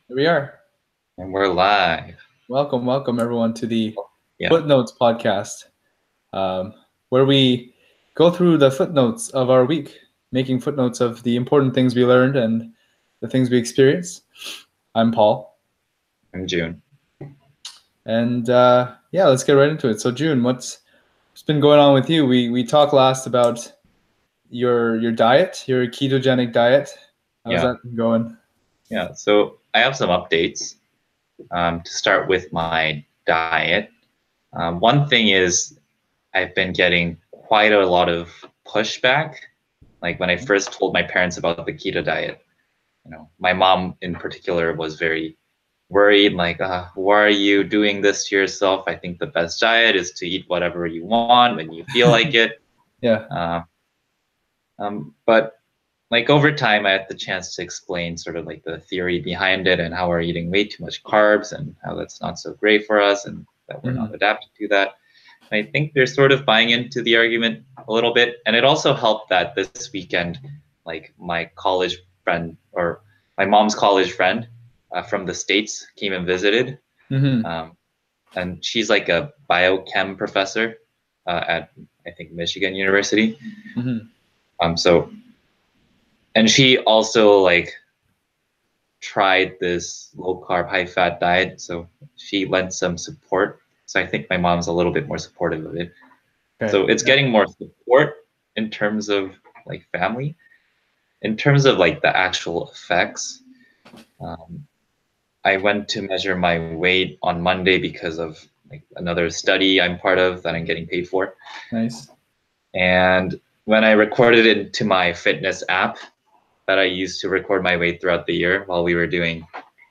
Here we are. And we're live. Welcome everyone to the Yeah. Footnotes podcast, um, where we go through the footnotes of our week, making footnotes of the important things we learned and the things we experienced. I'm Paul, I'm June. and yeah, let's get right into it. So, June, what's been going on with you? We talked last about your diet, your ketogenic diet. How's Yeah. that been going? Yeah. So I have some updates to start with my diet. One thing is I've been getting quite a lot of pushback. Like when I first told my parents about the keto diet, my mom in particular was very worried, like, why are you doing this to yourself? I think the best diet is to eat whatever you want when you feel like it. Yeah. Uh, but like over time, I had the chance to explain sort of like the theory behind it and how we're eating way too much carbs and how that's not so great for us and that we're not Mm-hmm. adapted to that. And I think they're sort of buying into the argument a little bit. And it also helped that this weekend, like my college friend or my mom's college friend from the States came and visited. Mm-hmm. Um, and she's like a biochem professor at, I think, Michigan University. Mm-hmm. So and she also like tried this low carb, high fat diet. So she lent some support. So I think my mom's a little bit more supportive of it. Okay. So it's Yeah. getting more support in terms of like family. In terms of like the actual effects, um, I went to measure my weight on Monday because of like another study I'm part of that I'm getting paid for. Nice. And when I recorded it into my fitness app that I use to record my weight throughout the year while we were doing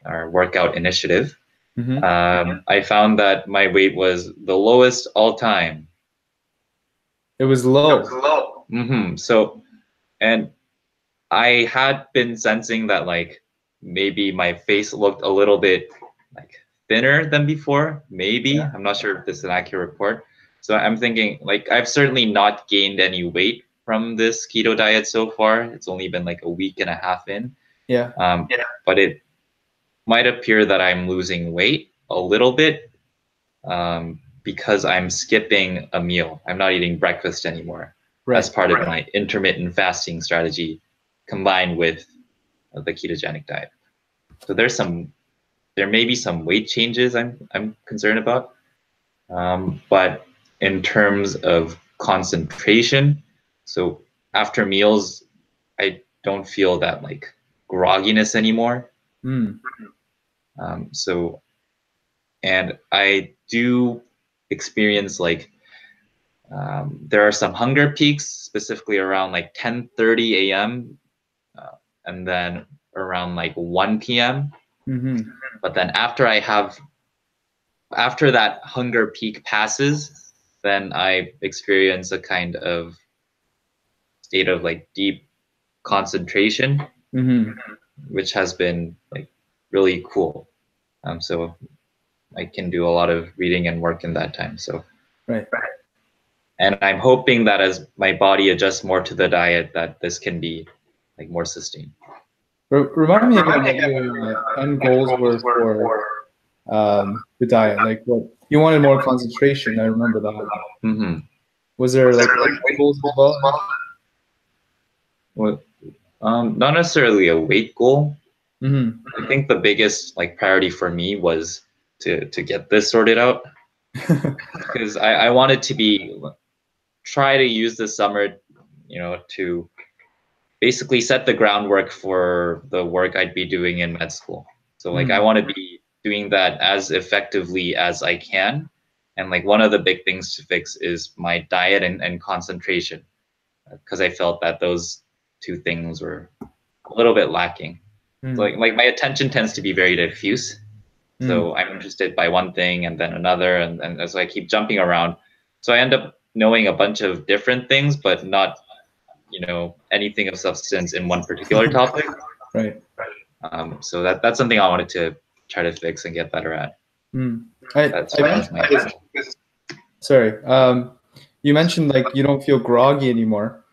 our workout initiative, Mm-hmm. I found that my weight was the lowest all time. It was It was low. low. So, and I had been sensing that like maybe my face looked a little bit like thinner than before. Maybe Yeah. I'm not sure if this is an accurate report. So I'm thinking like I've certainly not gained any weight from this keto diet so far. It's only been like a week and a half in. Yeah. Yeah. But it might appear that I'm losing weight a little bit because I'm skipping a meal. I'm not eating breakfast anymore as Right. part of my intermittent fasting strategy combined with the ketogenic diet. So there may be some weight changes I'm concerned about, but in terms of concentration, so after meals, I don't feel that like grogginess anymore. Mm. So and I do experience like there are some hunger peaks specifically around like 10:30 a.m. And then around like 1 p.m. Mm-hmm. But then after that hunger peak passes, then I experience a kind of state of like deep concentration, Mm-hmm. which has been like really cool. So I can do a lot of reading and work in that time. So Right. and I'm hoping that as my body adjusts more to the diet, that this can be like more sustained. Remind me again what your end goals were for the diet. Like what you wanted more concentration. I remember that. Mm-hmm. Was there like weight goals as well? Well, not necessarily a weight goal. Mm-hmm. I think the biggest like priority for me was to get this sorted out because I wanted to be try to use the summer, to basically set the groundwork for the work I'd be doing in med school. So like I Mm. want to be doing that as effectively as I can. And like one of the big things to fix is my diet and concentration because I felt that those two things were a little bit lacking. So Mm. like my attention tends to be very diffuse. Mm. So I'm interested by one thing and then another, and so I keep jumping around. So I end up knowing a bunch of different things, but not, anything of substance in one particular topic. Right. So that's something I wanted to try to fix and get better at. Mm. I That's I that's mentioned my this. Sorry. You mentioned like you don't feel groggy anymore,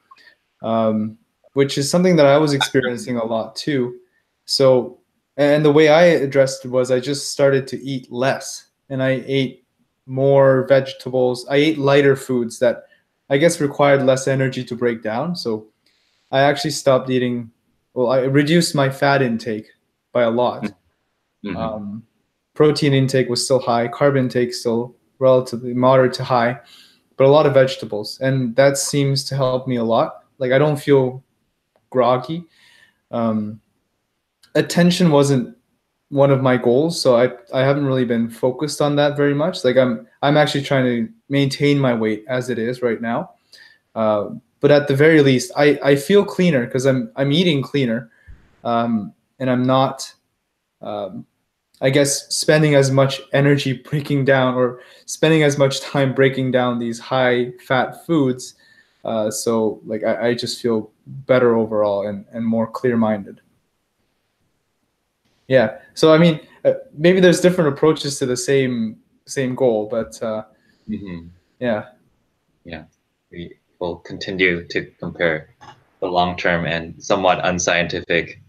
which is something that I was experiencing a lot too. So And the way I addressed it was I just started to eat less, and I ate more vegetables. I ate lighter foods that I guess required less energy to break down. So I actually stopped eating. Well, I reduced my fat intake by a lot. Mm-hmm. Um, Protein intake was still high, carb intake still relatively moderate to high, but a lot of vegetables, and that seems to help me a lot. Like I don't feel groggy. Um, Attention wasn't one of my goals, so I haven't really been focused on that very much. Like I'm actually trying to maintain my weight as it is right now. But at the very least, I feel cleaner because I'm eating cleaner, and I'm not um, I guess spending as much energy breaking down or spending as much time breaking down these high fat foods. So like I just feel better overall and more clear minded. Yeah. So I mean, maybe there's different approaches to the same goal, but Mm-hmm. yeah. Yeah, we will continue to compare the long-term and somewhat unscientific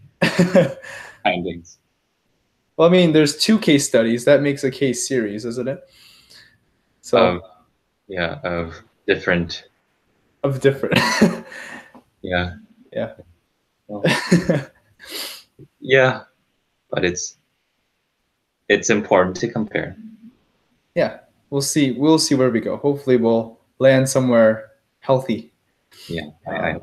findings Well, I mean, there's two case studies. That makes a case series, isn't it? of So of different. of different. Yeah, Yeah. well, yeah, but it's important to compare. Yeah. We'll see. We'll see where we go. Hopefully, we'll land somewhere healthy. Yeah, I Um,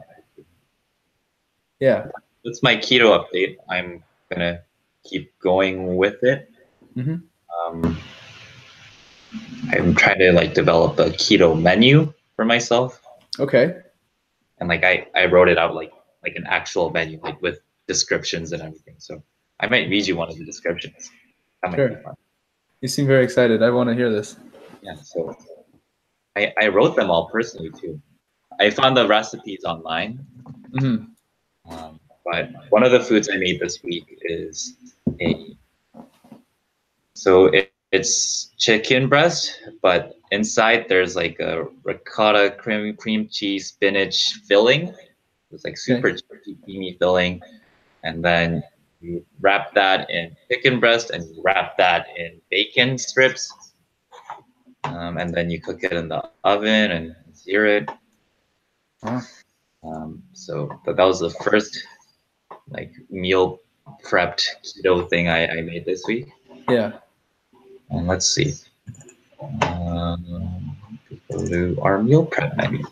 yeah. that's my keto update. I'm gonna keep going with it. Hmm. Um, I'm trying to like develop a keto menu for myself, Okay. and like I wrote it out like an actual menu, like with descriptions and everything. So I might read you one of the descriptions. That might be Sure. fun. You seem very excited. I want to hear this. Yeah. So I wrote them all personally too. I found the recipes online, Hmm. but one of the foods I made this week is a it's chicken breast, but inside there's like a ricotta cream cheese spinach filling. It's like Okay. super creamy filling, and then you wrap that in chicken breast and you wrap that in bacon strips, and then you cook it in the oven and sear it. Wow. So that was the first like meal prepped keto thing I made this week. Yeah. And let's see. Go to our meal prep menu.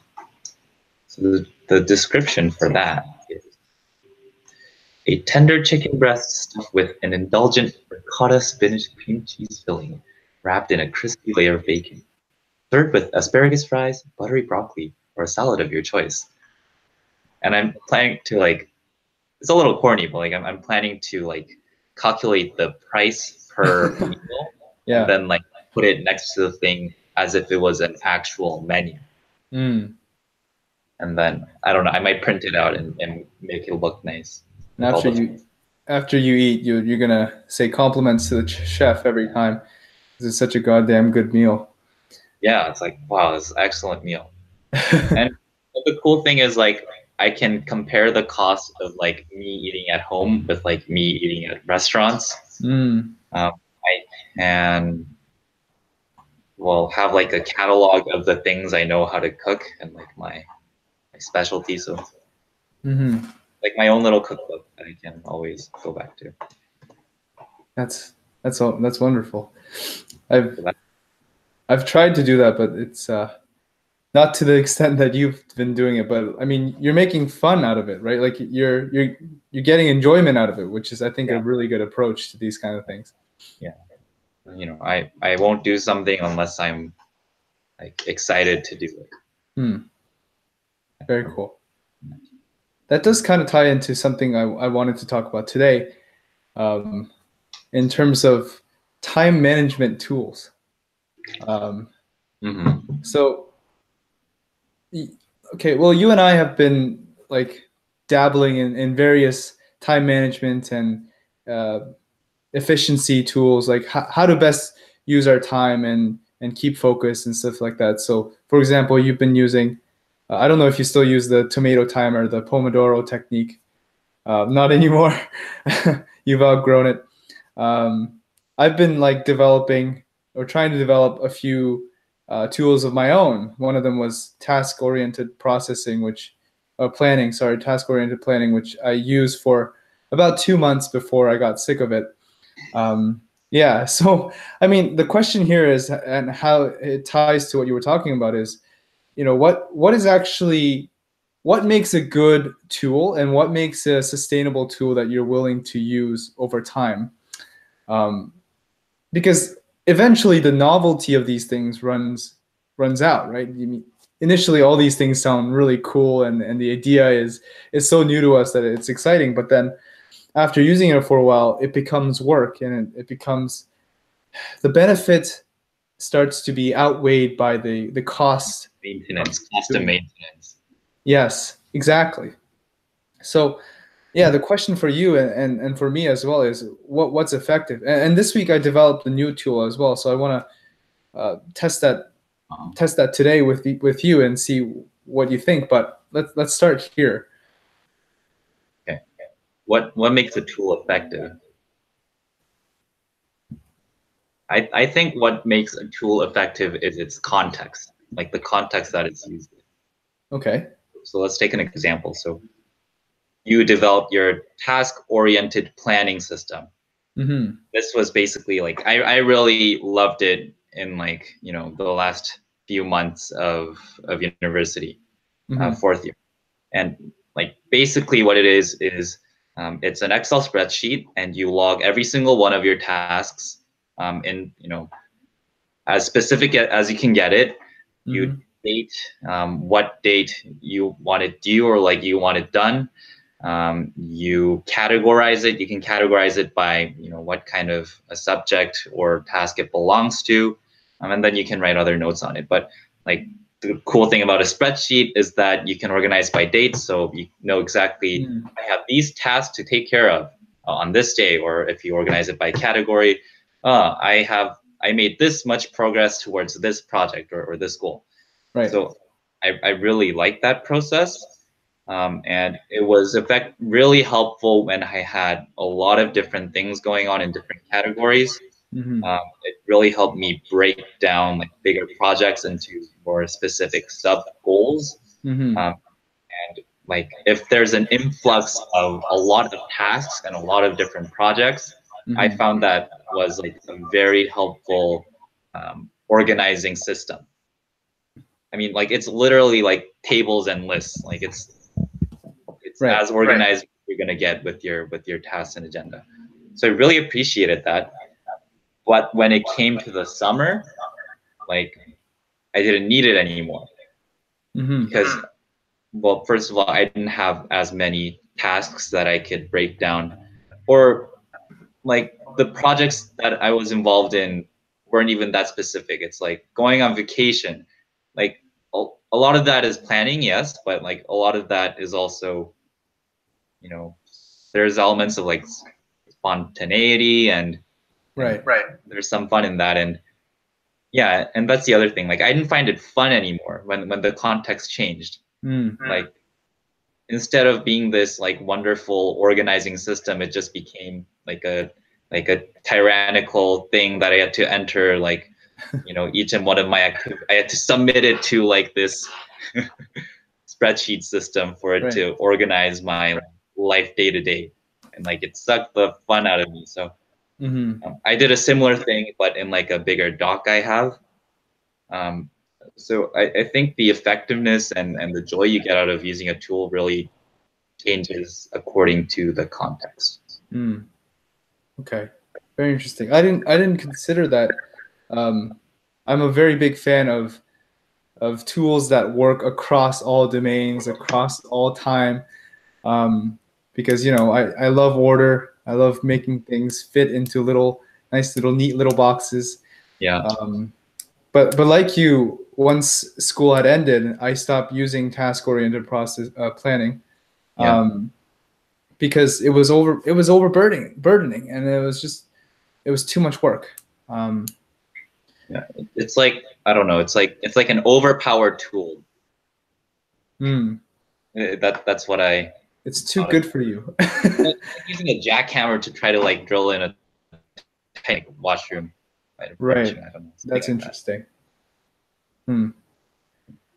So the description for that is a tender chicken breast stuffed with an indulgent ricotta spinach cream cheese filling, wrapped in a crispy layer of bacon. Served with asparagus fries, buttery broccoli, or a salad of your choice. And I'm planning to like, it's a little corny, but like I'm planning to like calculate the price per meal and Yeah. then like put it next to the thing as if it was an actual menu. Mm. And then I don't know, I might print it out and make it look nice And with all the. after you eat, you're gonna say compliments to the chef every time. This is such a goddamn good meal. Yeah, it's like wow, this is an excellent meal. And the cool thing is like I can compare the cost of like me eating at home with like me eating at restaurants. Mm. I can well have like a catalog of the things I know how to cook and like my specialty. So Hmm. like my own little cookbook that I can always go back to. That's that's wonderful. I've So that, I've tried to do that, but it's not to the extent that you've been doing it. But I mean, you're making fun out of it, right? Like you're getting enjoyment out of it, which is I think a yeah, really good approach to these kind of things. yeah. You know, I won't do something unless I'm like excited to do it. Hmm. Very cool. That does kind of tie into something I wanted to talk about today, um, in terms of time management tools. Um, Mm-hmm. so, okay, well, you and I have been like dabbling in various time management and uh, efficiency tools, like how to best use our time and keep focus and stuff like that. So, for example, you've been using, I don't know if you still use the tomato timer, the Pomodoro technique. Not anymore. You've outgrown it. Um, I've been like developing or trying to develop a few tools of my own. One of them was task-oriented processing, which planning, sorry, task-oriented planning, which I used for about 2 months before I got sick of it. Yeah, so I mean, the question here is, and how it ties to what you were talking about is, what is actually what makes a good tool and what makes a sustainable tool that you're willing to use over time? Um, because eventually the novelty of these things runs out, right? Initially all these things sound really cool, and the idea is so new to us that it's exciting, but then after using it for a while, it becomes work, and it becomes the benefit starts to be outweighed by the cost of Maintenance, cost of doing. maintenance. Yes, exactly. So yeah, the question for you and for me as well is what's effective. And this week I developed a new tool as well, so I want to test that today with you and see what you think. But let's start here. Okay. What makes a tool effective? I think what makes a tool effective is its context, like the context that it's used in. Okay. So let's take an example. So you develop your task-oriented planning system. Mm-hmm. This was basically like I really loved it in like the last few months of university, Mm-hmm. fourth year, and like basically what it is it's an Excel spreadsheet, and you log every single one of your tasks in as specific as you can get it. You Mm-hmm. date what date you want it due or like you want it done. You categorize it. You can categorize it by what kind of a subject or task it belongs to, and then you can write other notes on it. But like the cool thing about a spreadsheet is that you can organize by dates, so you know exactly Mm. I have these tasks to take care of on this day. Or if you organize it by category, I made this much progress towards this project or this goal. Right. So I really like that process. And it was really helpful when I had a lot of different things going on in different categories. Mm-hmm. It really helped me break down like bigger projects into more specific sub goals. Mm-hmm. Um, and like if there's an influx of a lot of tasks and a lot of different projects, I Mm-hmm. found that was like a very helpful organizing system. I mean, like it's literally like tables and lists. Like it's Right. as organized as you're gonna get with your tasks and agenda. So I really appreciated that. But when it came to the summer, like I didn't need it anymore Mm-hmm. because, well, first of all, I didn't have as many tasks that I could break down, or like the projects that I was involved in weren't even that specific. It's like going on vacation, like a lot of that is planning, yes, but like a lot of that is also, you know, there's elements of like spontaneity and Right. there's some fun in that. And yeah, and that's the other thing. Like I didn't find it fun anymore when the context changed. Mm. Like instead of being this like wonderful organizing system, it just became like a tyrannical thing that I had to enter like each and one of my activities. I had to submit it to like this spreadsheet system for it Right. to organize my life day to day, and like it sucked the fun out of me. So Mm-hmm. I did a similar thing, but in like a bigger doc I have. Um, so I think the effectiveness and the joy you get out of using a tool really changes according to the context. Mm. Okay. Very interesting. I didn't consider that. Um, I'm a very big fan of tools that work across all domains, across all time. Because I love order. I love making things fit into nice little neat little boxes. Yeah, But like you, once school had ended, I stopped using task oriented process planning. yeah, Um, because it was overburdening, and it was too much work. Um, yeah. It's like I don't know. It's like an overpowered tool. mm, That's what I. It's too good for you. Well, it's like using a jackhammer to try to like drill in a tank washroom. Right. I don't know, something That's like that. interesting. Hmm.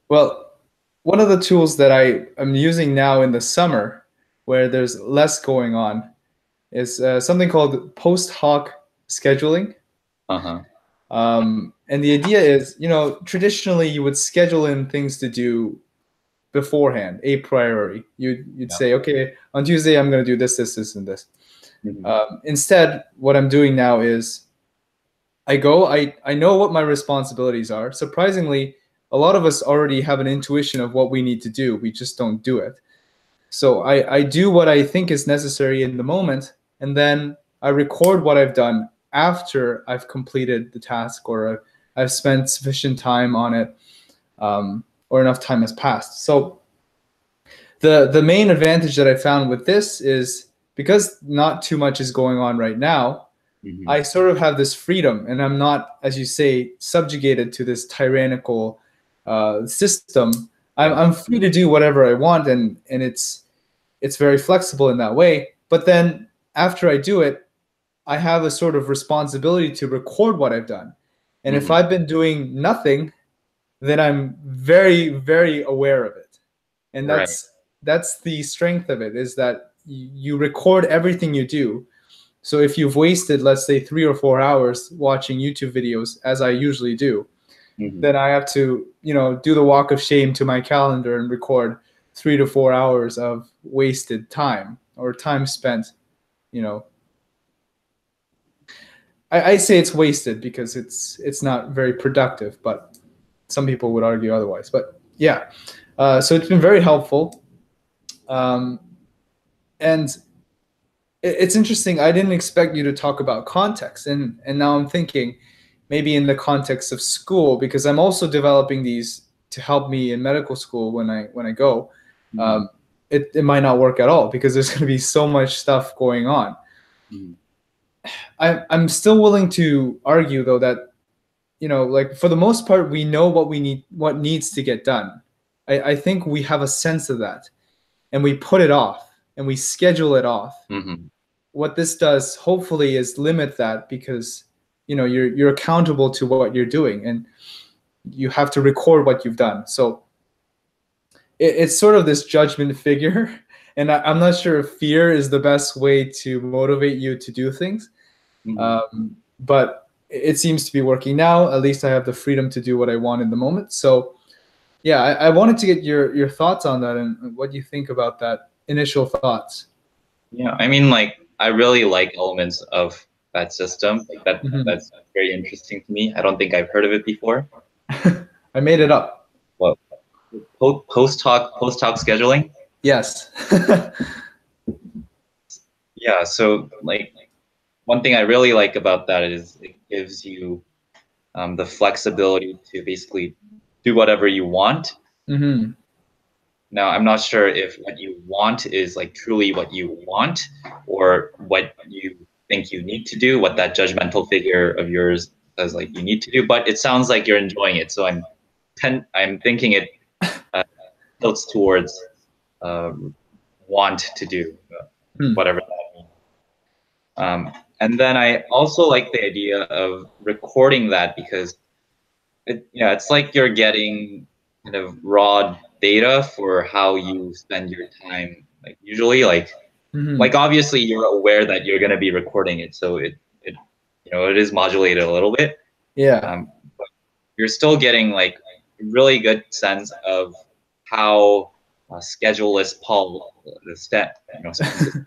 Well, one of the tools that I am using now in the summer, where there's less going on, is something called post hoc scheduling. Uh-huh. And the idea is, traditionally you would schedule in things to do beforehand, a priori. You'd Yeah. say, okay, on Tuesday I'm going to do this, this, this, and this. Mm-hmm. Instead, what I'm doing now is I know what my responsibilities are. Surprisingly, a lot of us already have an intuition of what we need to do. We just don't do it. So I do what I think is necessary in the moment, and then I record what I've done after I've completed the task or I've spent sufficient time on it, or enough time has passed. So the main advantage that I found with this is because not too much is going on right now, Mm-hmm. I sort of have this freedom, and I'm not, as you say, subjugated to this tyrannical system. Yeah. I'm free to do whatever I want, and it's very flexible in that way. But then after I do it, I have a sort of responsibility to record what I've done. And if Mm-hmm. I've been doing nothing, then I'm very, very aware of it. And Right. that's the strength of it, is that you record everything you do. So if you've wasted, let's say, 3 or 4 hours watching YouTube videos, as I usually do, Mm-hmm. then I have to, do the walk of shame to my calendar and record 3 to 4 hours of wasted time or time spent. You know, I say it's wasted because it's not very productive, but some people would argue otherwise. But yeah, so it's been very helpful, um, and it's interesting. I didn't expect you to talk about context, and now I'm thinking maybe in the context of school, because I'm also developing these to help me in medical school when I go. Mm-hmm. It might not work at all because there's going to be so much stuff going on. Mm-hmm. I'm still willing to argue though that like for the most part we know what needs to get done. I think we have a sense of that, and we put it off and we schedule it off. Mm-hmm. What this does hopefully is limit that, because you're accountable to what you're doing, and you have to record what you've done. So it's sort of this judgment figure, and I'm not sure if fear is the best way to motivate you to do things, Mm-hmm. but it seems to be working now. At least I have the freedom to do what I want in the moment. So yeah, I wanted to get your thoughts on that and what you think about that, initial thoughts. Yeah, I mean, like, I really like elements of that system. Like that, Mhm. that's very interesting to me. I don't think I've heard of it before. I made it up. Well, post talk scheduling. Yes. Yeah, so like one thing I really like about that is it gives you the flexibility to basically do whatever you want. Hmm. Now, I'm not sure if what you want is like truly what you want or what you think you need to do, what that judgmental figure of yours says like you need to do, but it sounds like you're enjoying it. So I'm thinking it tilts towards want to do Hmm. whatever that means. And then I also like the idea of recording that because it's like you're getting kind of raw data for how you spend your time. Like usually, Hmm. like obviously you're aware that you're going to be recording it, so it it is modulated a little bit. Yeah. But you're still getting like a really good sense of how scheduleless Paul the step spends his.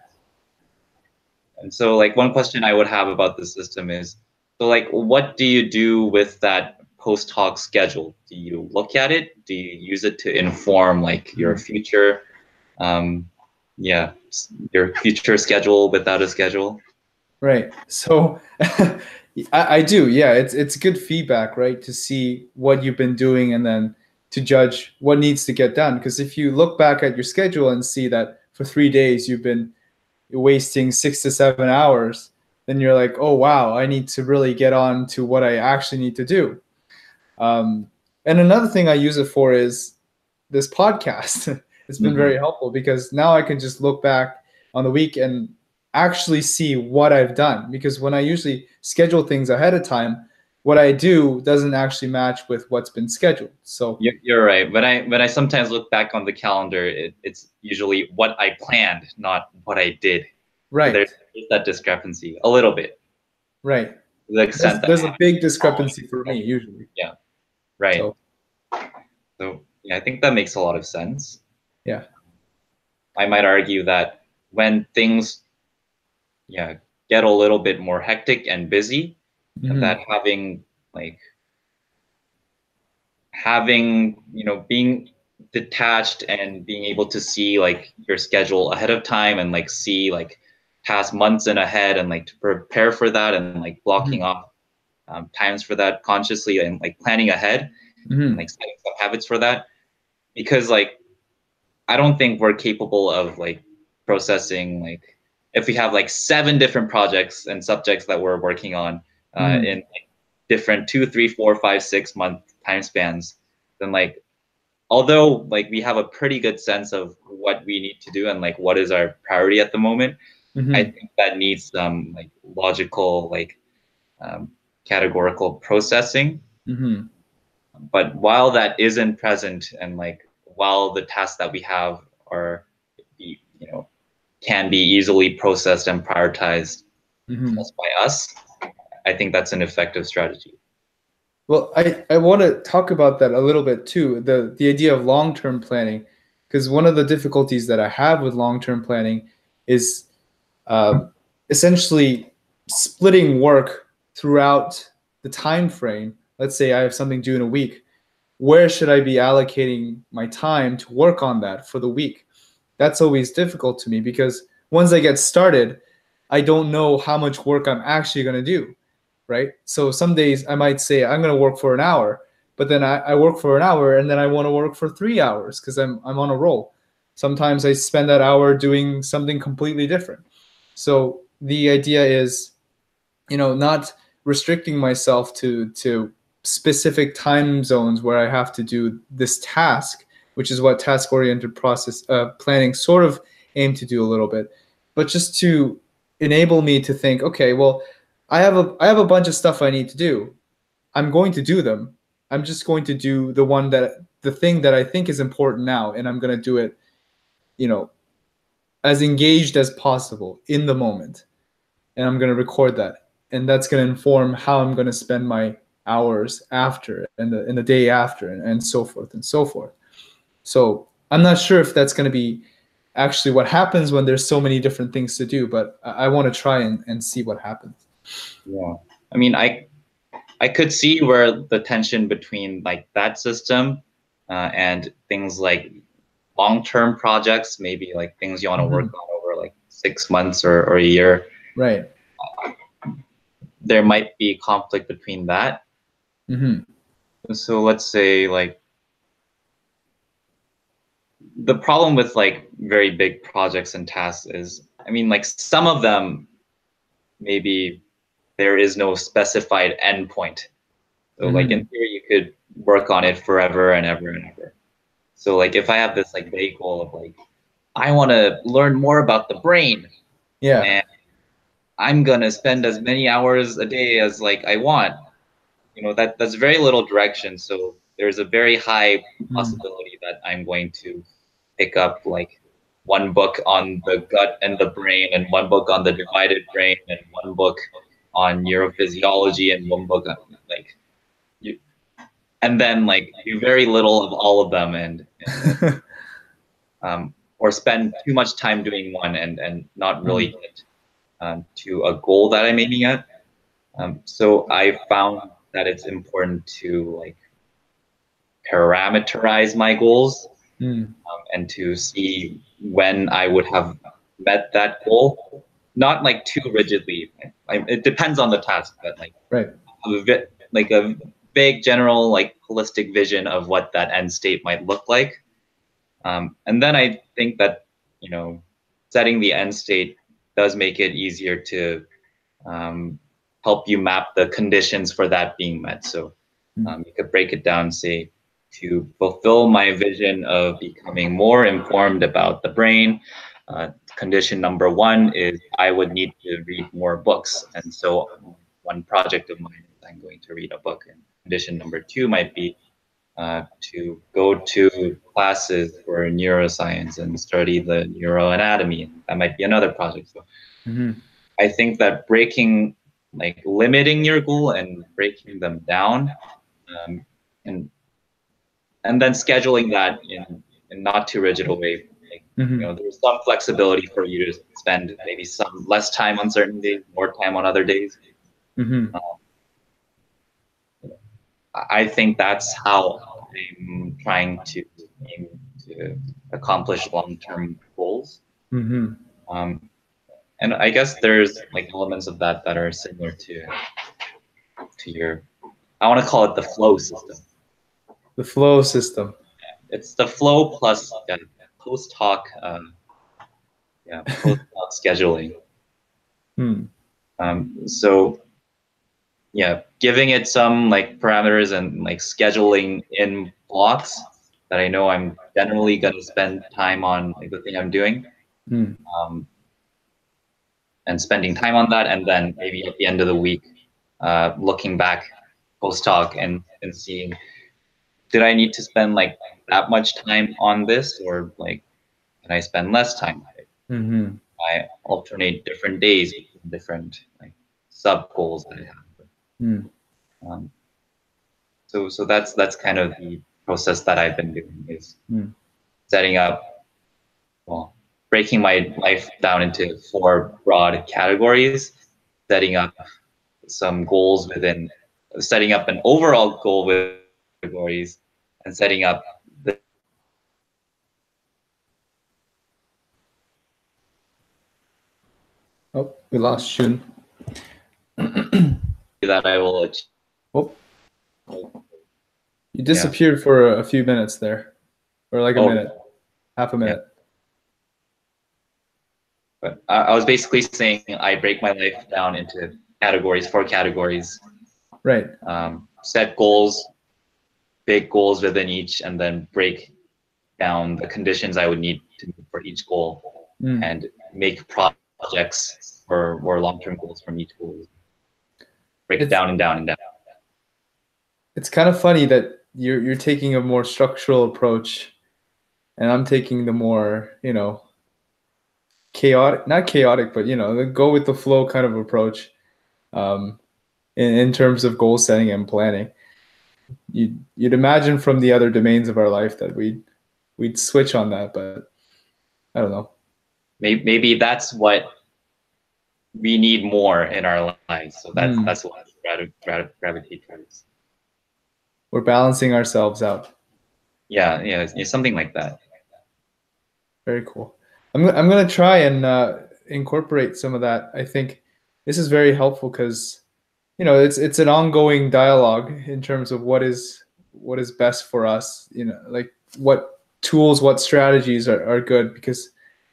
And so, like, one question I would have about the system is, so, like, what do you do with that post hoc schedule? Do you look at it? Do you use it to inform, like, your future, um, yeah, your future schedule without a schedule? Right. So I do. Yeah, it's good feedback, right? To see what you've been doing and then to judge what needs to get done. Because if you look back at your schedule and see that for 3 days you've been wasting 6 to 7 hours, then you're like, oh wow, I need to really get on to what I actually need to do. And another thing I use it for is this podcast. It's been Hmm. very helpful because now I can just look back on the week and actually see what I've done. Because when I usually schedule things ahead of time, what I do doesn't actually match with what's been scheduled. So, You're right. When I sometimes look back on the calendar, it's usually what I planned, not what I did. So right, there's that discrepancy a little bit, right. to the extent that There's I a haven't big been following discrepancy for the me schedule. usually. Yeah, right. So, So yeah, I think that makes a lot of sense. yeah. I might argue that when things, yeah, get a little bit more hectic and busy, that Hmm. like having, being detached and being able to see like your schedule ahead of time and like see like past months and ahead and like to prepare for that and like blocking Hmm. off times for that consciously and like planning ahead and Hmm. like setting some habits for that, because like I don't think we're capable of like processing like if we have like 7 different projects and subjects that we're working on in Hmm. like, different 2, 3, 4, 5, 6 month time spans, then like although like we have a pretty good sense of what we need to do and like what is our priority at the moment, I Hmm. think that needs some like logical like um, categorical processing. Hmm. But while that isn't present and like while the tasks that we have are you know can be easily processed and prioritized Hmm. just by us, I think that's an effective strategy. Well, I want to talk about that a little bit too, the idea of long-term planning, because one of the difficulties that I have with long-term planning is uh, essentially splitting work throughout the time frame. Let's say I have something due in a week. Where should I be allocating my time to work on that for the week? That's always difficult to me because once I get started, I don't know how much work I'm actually going to do, right? So some days I might say I'm going to work for an hour, but then I work for an hour and then I want to work for 3 hours because I'm on a roll. Sometimes I spend that hour doing something completely different. So the idea is, not restricting myself to specific time zones where I have to do this task, which is what task oriented process planning sort of aim to do a little bit, but just to enable me to think, okay, well, I have a bunch of stuff I need to do. I'm going to do them. I'm just going to do the thing that I think is important now, and I'm going to do it, you know, as engaged as possible in the moment, and I'm going to record that. And that's going to inform how I'm going to spend my hours after and the day after and so forth and so forth. So I'm not sure if that's going to be actually what happens when there's so many different things to do, but I want to try and see what happens. Yeah, I mean, I could see where the tension between like that system and things like long-term projects, maybe like things you want to work Mm-hmm. on over like 6 months or a year, Right. there might be conflict between that. Mm-hmm. So let's say like the problem with like very big projects and tasks is, I mean, like some of them maybe there is no specified endpoint. So like in Mm-hmm. theory, you could work on it forever and ever and ever. So like if I have this like vague goal of like I want to learn more about the brain Yeah. and I'm gonna spend as many hours a day as like I want, that's very little direction. So there's a very high Mm-hmm. possibility that I'm going to pick up like one book on the gut and the brain and one book on the divided brain and one book on neurophysiology and one book on like you, and then like do very little of all of them or spend too much time doing one and not really Mm-hmm. get to a goal that I'm aiming at. So I found that it's important to like parameterize my goals and to see when I would have met that goal. Not like too rigidly. It depends on the task, but like Right. like a vague, general, like holistic vision of what that end state might look like. And then I think that you know, setting the end state does make it easier to um, help you map the conditions for that being met. So you could break it down, say to fulfill my vision of becoming more informed about the brain, condition number one is I would need to read more books. And so one project of mine is I'm going to read a book. And condition number two might be to go to classes for neuroscience and study the neuroanatomy. That might be another project. So I think that like limiting your goal and breaking them down, um, and then scheduling that in not too rigid a way. Like, there's some flexibility for you to spend maybe some less time on certain days, more time on other days. I think that's how I'm trying to aim to accomplish long-term goals. And I guess there's like elements of that that are similar to your, I want to call it the flow system. The flow system. It's the flow plus post hoc, post hoc scheduling. So yeah, giving it some like parameters and like scheduling in blocks that I know I'm generally going to spend time on like the thing I'm doing, and spending time on that, and then maybe at the end of the week, looking back post hoc and seeing, did I need to spend like that much time on this, or like can I spend less time on it? I alternate different days between different like sub goals that I have. So that's kind of the process that I've been doing, is setting up, well, breaking my life down into 4 broad categories, setting up some goals within, setting up an overall goal with categories, and setting up the Oh, we lost Shun. that I will achieve. Oh. You disappeared for a few minutes there, or like a minute, half a minute. But I was basically saying I break my life down into categories, 4 categories. Right. Set goals, big goals within each, and then break down the conditions I would need to meet for each goal, and make projects or long-term goals from each goal. Break it down and down and down. It's kind of funny that you're taking a more structural approach, and I'm taking the more, not chaotic, but the go with the flow kind of approach, in terms of goal setting and planning. You'd imagine from the other domains of our life that we'd switch on that, but I don't know. Maybe that's what we need more in our lives. So that's what I gravitate towards. We're balancing ourselves out. Yeah, it's something like that. Very cool. I'm gonna try and incorporate some of that. I think this is very helpful because it's an ongoing dialogue in terms of what is best for us. Like what tools, what strategies are good, because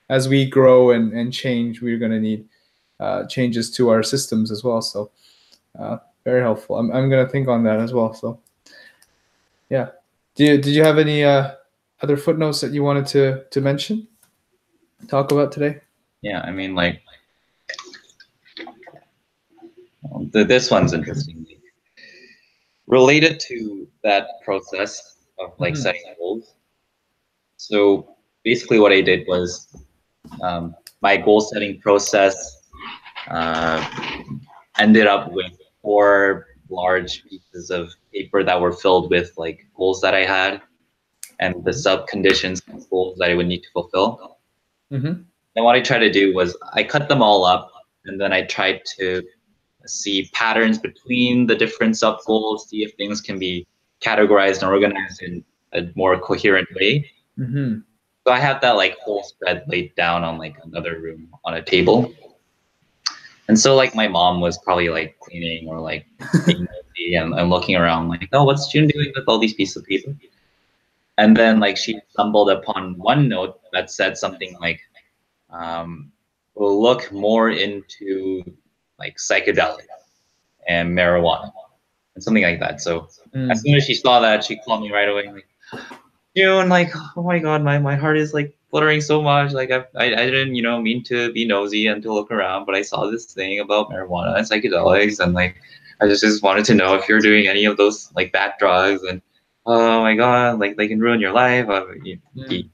as we grow and change, we're going to need changes to our systems as well. So very helpful. I'm going to think on that as well. So yeah. Did you have any other footnotes that you wanted to mention, talk about today? Yeah, I mean, like, this one's interesting. Related to that process of like setting goals. So basically what I did was, my goal setting process ended up with 4 large pieces of paper that were filled with like goals that I had and the sub conditions goals that I would need to fulfill. And what I tried to do was I cut them all up, and then I tried to see patterns between the different sub goals, see if things can be categorized and organized in a more coherent way. So I had that like whole spread laid down on like another room on a table. And so like my mom was probably like cleaning or like being nosy and looking around like, oh, what's June doing with all these pieces of paper? And then like she stumbled upon one note that said something like, we'll look more into like psychedelics and marijuana. and something like that. So as Mm. soon as she saw that, she called me right away, like, June, like, oh my god, my heart is like fluttering so much. Like I didn't, mean to be nosy and to look around, but I saw this thing about marijuana and psychedelics, and like I just wanted to know if you're doing any of those like bad drugs, and oh my god, like they can ruin your life. Mm. The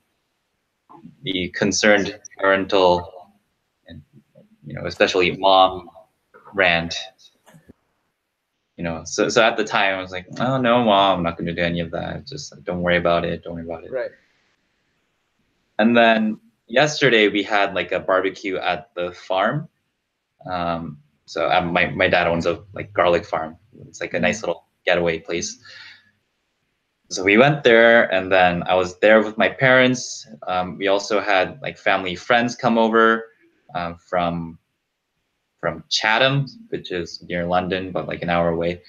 the concerned parental and especially mom rant. So at the time I was like, oh no, mom, I'm not going to do any of that. Just like, don't worry about it. Don't worry about it. Right. And then yesterday we had like a barbecue at the farm. So my dad owns a like garlic farm. It's like a nice Mm. little getaway place. So we went there, and then I was there with my parents. We also had like family friends come over from Chatham, which is near London, but like an hour away.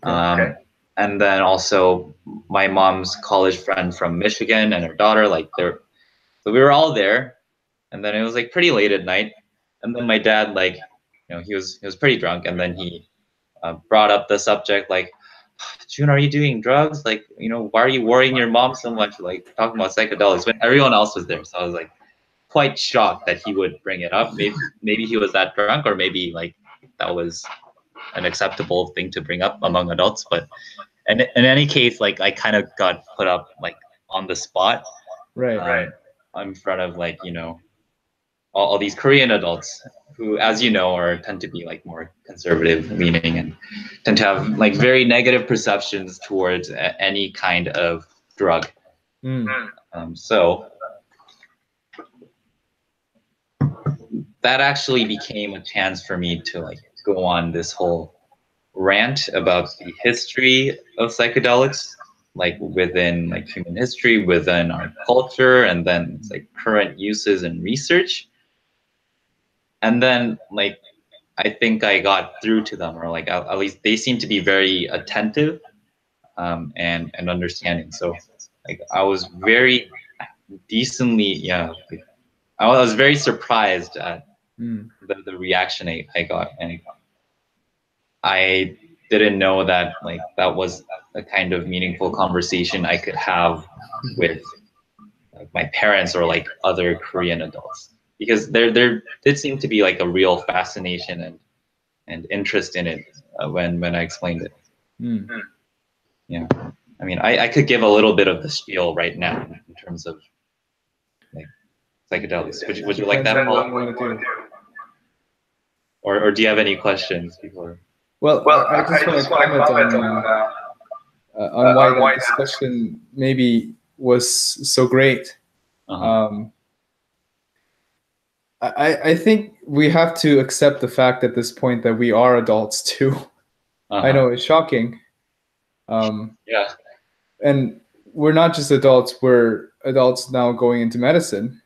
Okay. And then also my mom's college friend from Michigan and her daughter. So we were all there, and then it was like pretty late at night, and then my dad, like, he was pretty drunk, and then he brought up the subject like, June, are you doing drugs? Like, why are you worrying your mom so much? Like talking about psychedelics when everyone else was there. So I was like quite shocked that he would bring it up. Maybe he was that drunk, or maybe like that was an acceptable thing to bring up among adults. But in any case, like I kind of got put up like on the spot, Right. in front of like all these Korean adults who, as you know, tend to be like more conservative leaning and tend to have like very negative perceptions towards any kind of drug. Mm. So that actually became a chance for me to like go on this whole rant about the history of psychedelics, like within like human history, within our culture, and then it's like current uses and research. And then like I think I got through to them, or like at least they seem to be very attentive, and understanding. So like I was very decently, yeah, like, I was very surprised at Mm. the reaction I got, and I didn't know that like that was a kind of meaningful conversation I could have with like my parents or like other Korean adults, because there did seem to be like a real fascination and interest in it, when I explained it. Mm. Yeah, I mean, I could give a little bit of the spiel right now in terms of like psychedelics. Would you like Depends that, on what Paul? you want to do. Or do you have any questions before? Well, I just want to comment on why that discussion maybe was so great. Uh-huh. Um, I think we have to accept the fact at this point that we are adults too. I Uh-huh. know it's shocking. Yeah. And we're not just adults, we're adults now going into medicine.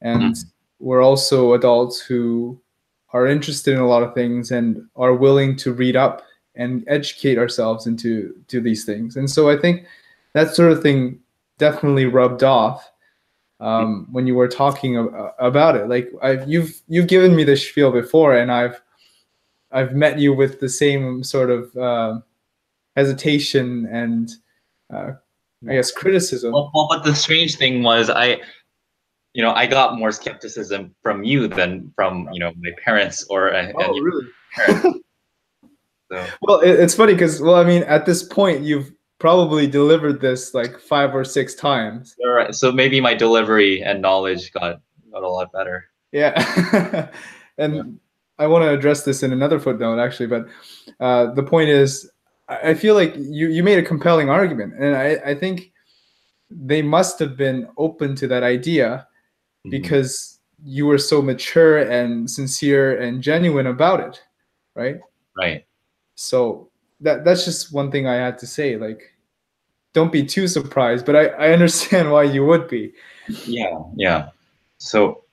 And Mhm. we're also adults who are interested in a lot of things and are willing to read up and educate ourselves into these things. And so I think that sort of thing definitely rubbed off when you were talking about it. Like you've given me the spiel before, and I've met you with the same sort of hesitation and I guess criticism. Well, but the strange thing was I got more skepticism from you than from my parents or any Really? parents. So Well, it's funny because, well, I mean, at this point, you've probably delivered this like 5 or 6 times. all right, so maybe my delivery and knowledge got a lot better. Yeah. Yeah. And I want to address this in another footnote, actually. But the point is, I feel like you made a compelling argument. And I think they must have been open to that idea because you were so mature and sincere and genuine about it. Right. Right. So that's just one thing I had to say. Like, don't be too surprised, but I understand why you would be. Yeah. Yeah. So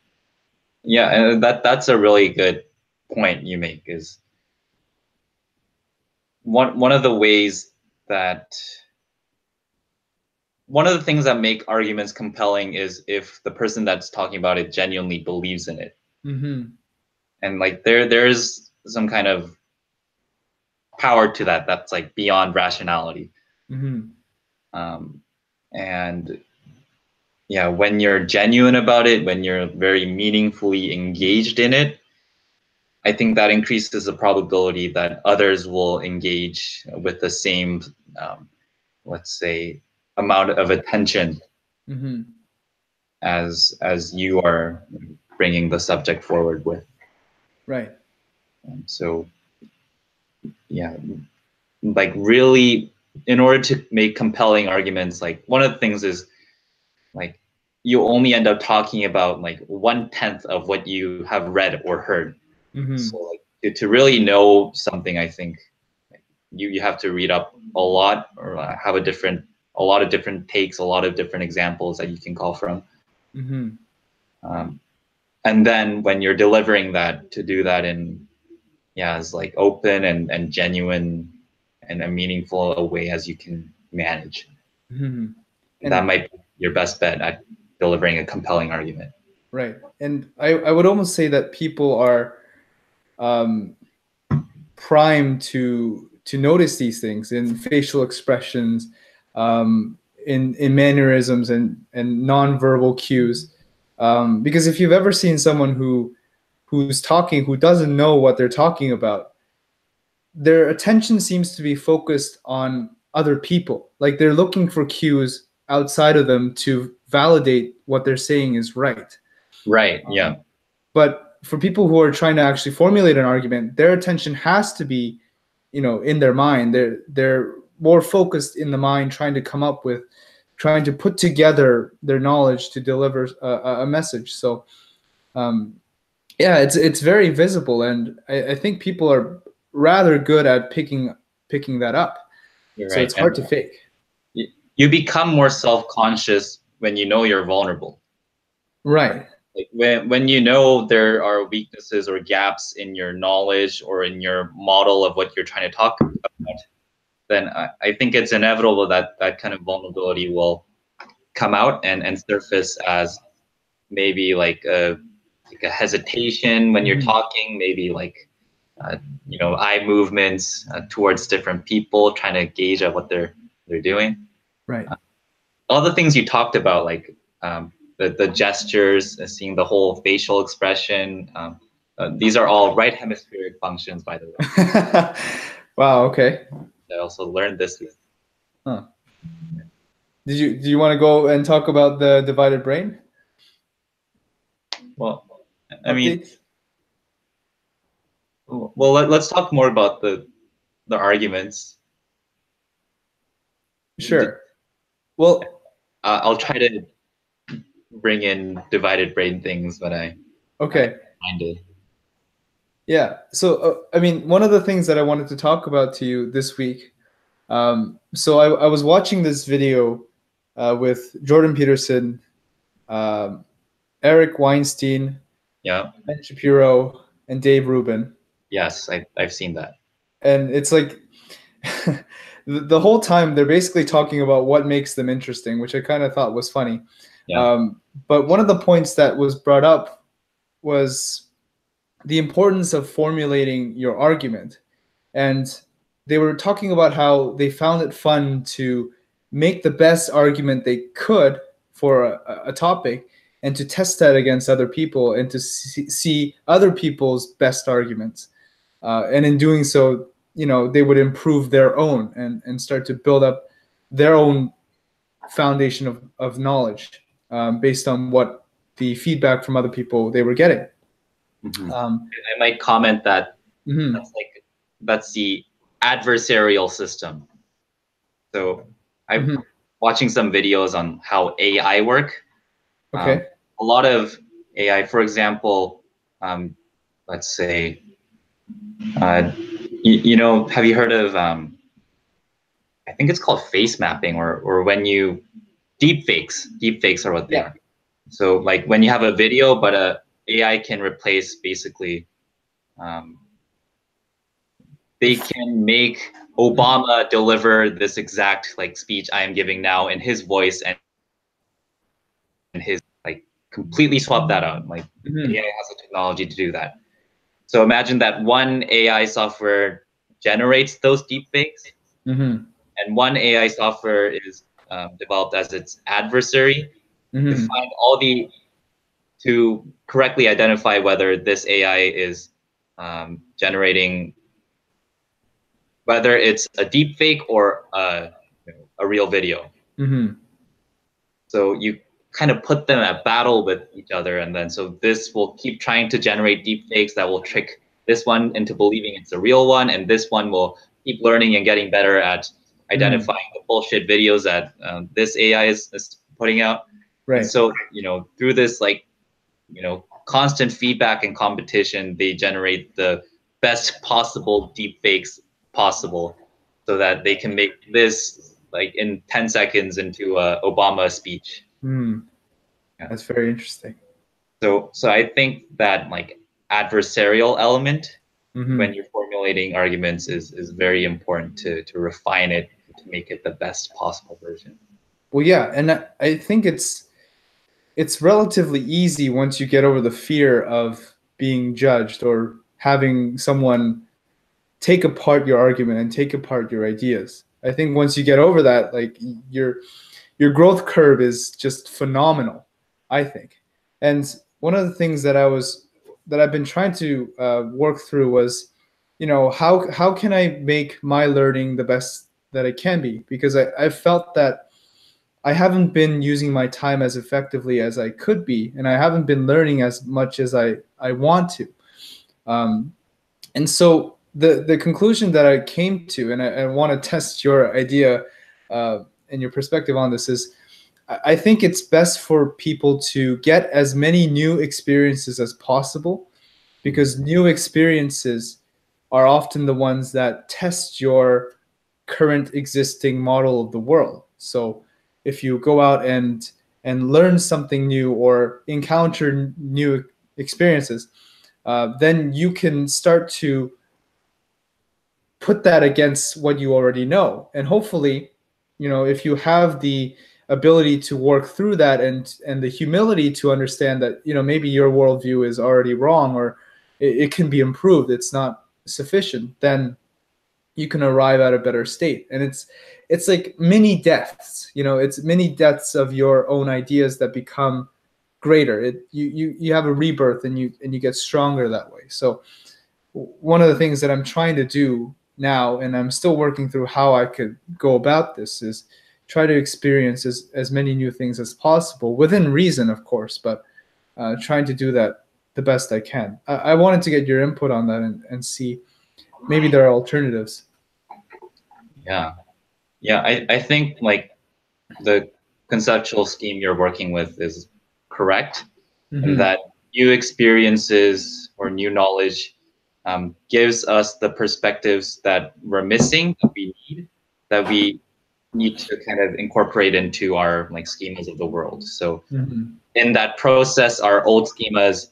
yeah, and that's a really good point you make. Is one of the ways that one of the things that make arguments compelling is if the person that's talking about it genuinely believes in it. Mm-hmm. And like there's some kind of power to that that's like beyond rationality. Mm-hmm. And yeah, when you're genuine about it, when you're very meaningfully engaged in it, I think that increases the probability that others will engage with the same, let's say, amount of attention Mm-hmm. as you are bringing the subject forward with. Right. So yeah, like really, in order to make compelling arguments, like one of the things is like you only end up talking about like 1/10 of what you have read or heard. Mm-hmm. So like to really know something, I think you have to read up a lot or have a lot of different takes, a lot of different examples that you can call from. Mm-hmm. Um, and then when you're delivering that, to do that in as like open and genuine and a meaningful a way as you can manage. Mm-hmm. That And might be your best bet at delivering a compelling argument. right. And I would almost say that people are um, primed to notice these things in facial expressions, in mannerisms and nonverbal cues. Because if you've ever seen someone who's talking who doesn't know what they're talking about, their attention seems to be focused on other people. Like they're looking for cues outside of them to validate what they're saying is right. Right. Yeah. But for people who are trying to actually formulate an argument, their attention has to be, in their mind. They're more focused in the mind, trying to put together their knowledge to deliver a message. So, yeah, it's very visible, and I think people are rather good at picking that up. You're So right. it's hard And to fake. you become more self-conscious when you know you're vulnerable. Right. Like when you know there are weaknesses or gaps in your knowledge or in your model of what you're trying to talk about, then I think it's inevitable that that kind of vulnerability will come out and surface as maybe like a hesitation when you're Mm-hmm. talking, maybe like uh, eye movements towards different people, trying to gauge at what they're doing. Right. All the things you talked about, like the gestures, seeing the whole facial expression. These are all right hemispheric functions, by the way. Wow. Okay. I also learned this. Huh. Do you want to go and talk about the divided brain Well, I mean, updates? well, let's talk more about the arguments. Sure. Well, I'll try to bring in divided brain things when I okay. find it. Yeah. So, I mean, one of the things that I wanted to talk about to you this week. So I was watching this video with Jordan Peterson, um, Eric Weinstein, Yeah. Ben Shapiro, and Dave Rubin, Yes, I've seen that. and it's like the whole time they're basically talking about what makes them interesting, which I kind of thought was funny. Yeah. But one of the points that was brought up was the importance of formulating your argument. And they were talking about how they found it fun to make the best argument they could for a topic and to test that against other people and to see other people's best arguments. And in doing so, they would improve their own and start to build up their own foundation of knowledge based on what the feedback from other people they were getting. Mm-hmm. Um, I might comment that mm-hmm. that's the adversarial system. So I'm Mm-hmm. watching some videos on how AI work. Okay. A lot of AI, for example, let's say, have you heard of? I think it's called face mapping, or when you deep fakes. Deep fakes are what they Yeah. are. So like when you have a video, but a AI can replace basically. They can make Obama deliver this exact like speech I am giving now in his voice and his like completely swap that out. Like Mm-hmm. AI has the technology to do that. So imagine that one AI software generates those deepfakes. Mm-hmm. And one AI software is developed as its adversary to Mm-hmm. find all the to correctly identify whether this AI is generating whether it's a deep fake or a real video. Mm-hmm. So you kind of put them at battle with each other, and then so this will keep trying to generate deep fakes that will trick this one into believing it's a real one, and this one will keep learning and getting better at Mm-hmm. identifying the bullshit videos that this AI is putting out. And Right. so, through this constant feedback and competition, they generate the best possible deep fakes possible so that they can make this like in 10 seconds into a Obama speech. Mm. Yeah. That's very interesting. So I think that like adversarial element Mm-hmm. when you're formulating arguments is very important to refine it to make it the best possible version. Well, yeah, and I think it's relatively easy once you get over the fear of being judged or having someone take apart your argument and take apart your ideas. I think once you get over that, like your growth curve is just phenomenal, I think. And one of the things that I've been trying to work through was, how can I make my learning the best that it can be? Because I felt that I haven't been using my time as effectively as I could be, and I haven't been learning as much as I want to. Um, and so the conclusion that I came to, and I want to test your idea and your perspective on this, is I think it's best for people to get as many new experiences as possible, because new experiences are often the ones that test your current existing model of the world. So if you go out and learn something new or encounter new experiences, then you can start to put that against what you already know. And hopefully, if you have the ability to work through that and the humility to understand that, maybe your worldview is already wrong, or it can be improved, it's not sufficient, then you can arrive at a better state. And it's like mini deaths, it's mini deaths of your own ideas that become greater. You have a rebirth, and you get stronger that way. So one of the things that I'm trying to do now, and I'm still working through how I could go about this, is try to experience as many new things as possible within reason, of course, but trying to do that the best I can. I wanted to get your input on that and see maybe there are alternatives. Yeah. Yeah, I think like the conceptual scheme you're working with is correct, and Mm-hmm. that new experiences or new knowledge gives us the perspectives that we're missing, that we need to kind of incorporate into our like schemas of the world. So Mm-hmm. in that process, our old schemas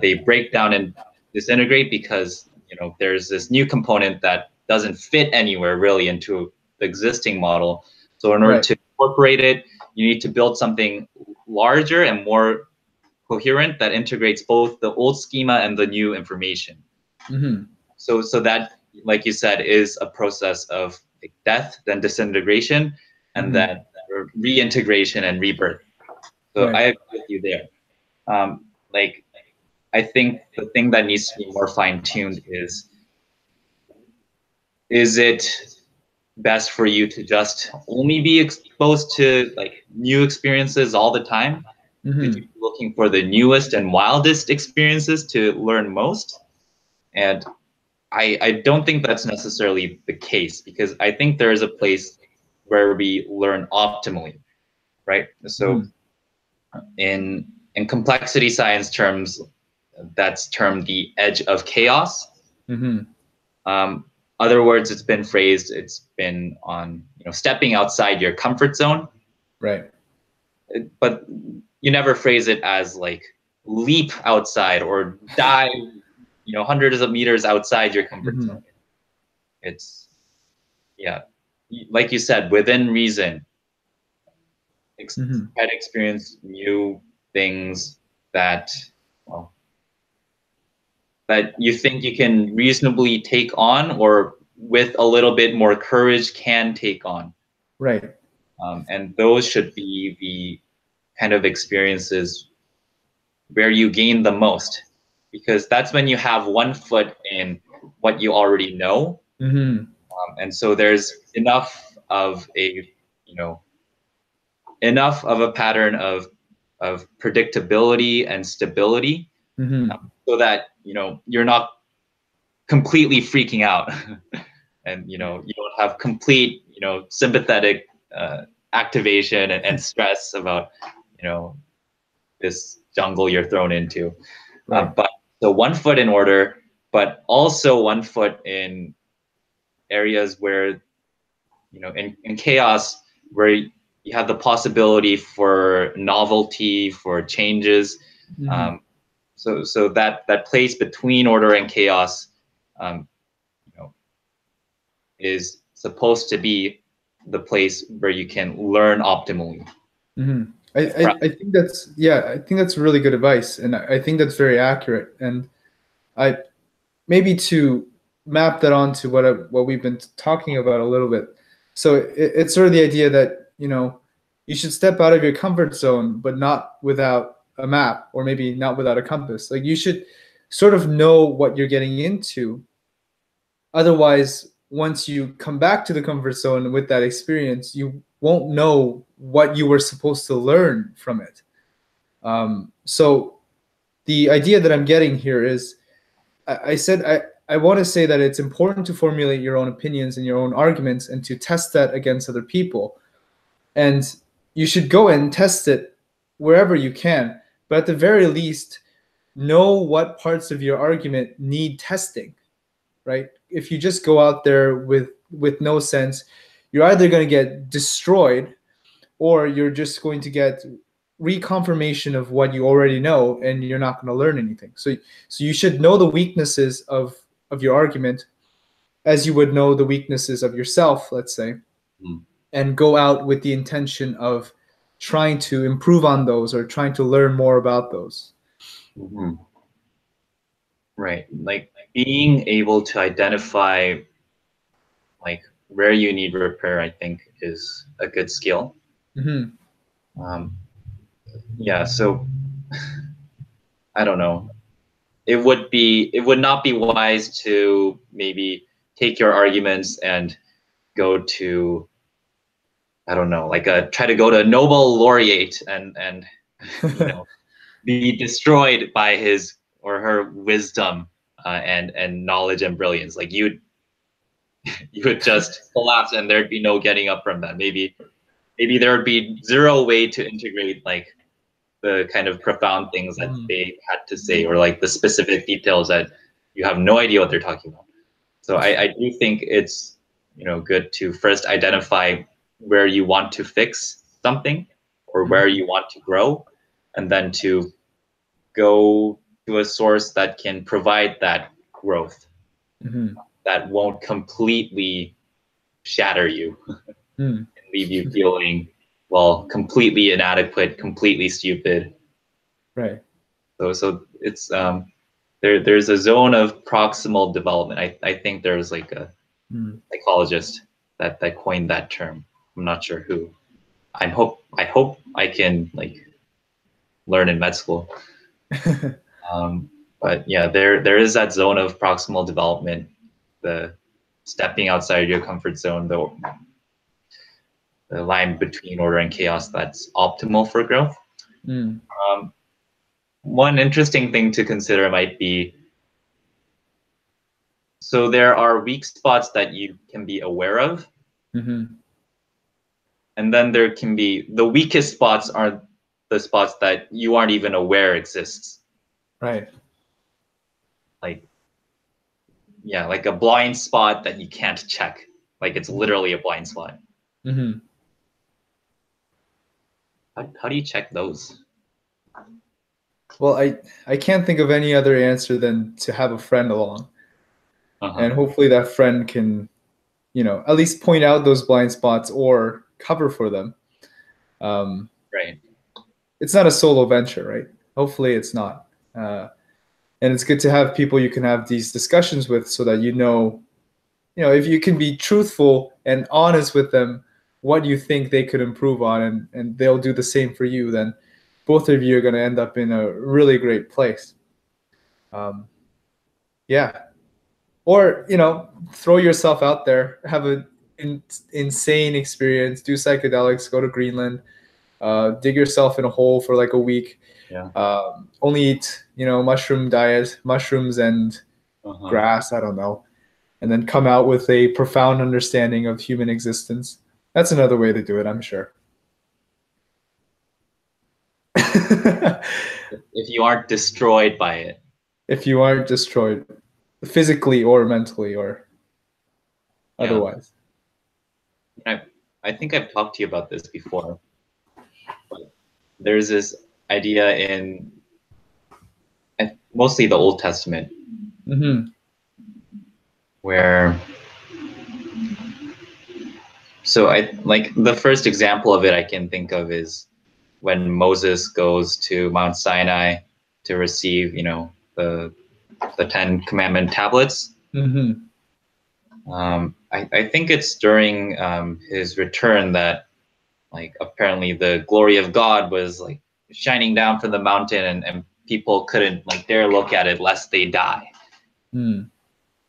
they break down and disintegrate because there's this new component that doesn't fit anywhere really into the existing model. So in order Right. to incorporate it, you need to build something larger and more coherent that integrates both the old schema and the new information. Mm-hmm. So that, like you said, is a process of like death, then disintegration, and Mm-hmm. then reintegration and rebirth. So I Right. agree with you there. Like I think the thing that needs to be more fine-tuned is it best for you to just only be exposed to like new experiences all the time? Should you Mm-hmm. be looking for the newest and wildest experiences to learn most? And I don't think that's necessarily the case, because I think there is a place where we learn optimally, right? So Mm-hmm. in complexity science terms, that's termed the edge of chaos. Mm-hmm. Um, other words, it's been phrased, it's been on stepping outside your comfort zone, Right. but you never phrase it as like leap outside or dive, hundreds of meters outside your comfort Mm-hmm. zone. It's yeah, like you said, within reason, Mm-hmm. try to experience new things that well, that you think you can reasonably take on, or with a little bit more courage can take on. Right. And those should be the kind of experiences where you gain the most, because that's when you have one foot in what you already know. And so there's enough of a, enough of a pattern of predictability and stability, so that you're not completely freaking out and you don't have complete sympathetic activation and stress about this jungle you're thrown into. Right. But so 1 foot in order, but also 1 foot in areas where in chaos, where you have the possibility for novelty, for changes. So that place between order and chaos is supposed to be the place where you can learn optimally. I think that's really good advice, and I think that's very accurate. And I maybe to map that onto what we've been talking about a little bit. So it's sort of the idea that you should step out of your comfort zone, but not without a map, or maybe not without a compass. Like, you should sort of know what you're getting into. Otherwise, once you come back to the comfort zone with that experience, you won't know what you were supposed to learn from it. So the idea that I'm getting here is, I want to say that it's important to formulate your own opinions and your own arguments, and to test that against other people. And you should go and test it wherever you can. But at the very least, know what parts of your argument need testing, right? If you just go out there with no sense, you're either going to get destroyed, or you're just going to get reconfirmation of what you already know, and you're not going to learn anything. So you should know the weaknesses of your argument as you would know the weaknesses of yourself, let's say, and go out with the intention of trying to improve on those, or trying to learn more about those. Right. Like, being able to identify like where you need repair, I think, is a good skill. Yeah, so I don't know. It would not be wise to maybe take your arguments and go to, I don't know, like try to go to a Nobel laureate and be destroyed by his or her wisdom and knowledge and brilliance. Like, you would just collapse, and there'd be no getting up from that. Maybe there would be zero way to integrate like the kind of profound things that they had to say, or like the specific details that you have no idea what they're talking about. So I do think it's good to first identify where you want to fix something, or where you want to grow, and then to go to a source that can provide that growth, that won't completely shatter you and leave you feeling, well, completely inadequate, completely stupid. Right. So it's there's a zone of proximal development. I think there's like a psychologist that coined that term. I'm not sure who. I hope I can like learn in med school. But yeah, there is that zone of proximal development, the stepping outside your comfort zone, the line between order and chaos, that's optimal for growth. One interesting thing to consider might be, so there are weak spots that you can be aware of, and then there can be the weakest spots are the spots that you aren't even aware exists. Right. Like, yeah, like a blind spot that you can't check. Like, it's literally a blind spot. How do you check those? Well, I can't think of any other answer than to have a friend along. And hopefully that friend can, at least point out those blind spots or cover for them. Right. It's not a solo venture, right? Hopefully it's not. And it's good to have people you can have these discussions with, so that if you can be truthful and honest with them, what you think they could improve on, and they'll do the same for you, then both of you are going to end up in a really great place. Um, yeah. Or, throw yourself out there, have an insane experience, do psychedelics, go to Greenland, dig yourself in a hole for like a week, Yeah. only eat, mushroom diet, mushrooms and Uh-huh. grass, I don't know, and then come out with a profound understanding of human existence. That's another way to do it, I'm sure. If you aren't destroyed by it. If you aren't destroyed physically or mentally or Yeah. otherwise. I, I think I've talked to you about this before, but there's this idea in mostly the Old Testament Mm-hmm. where, so I like the first example of it I can think of is when Moses goes to Mount Sinai to receive, the Ten Commandment tablets. Mm-hmm. I think it's during his return that like apparently the glory of God was like shining down from the mountain, and people couldn't like dare look at it lest they die. Mm.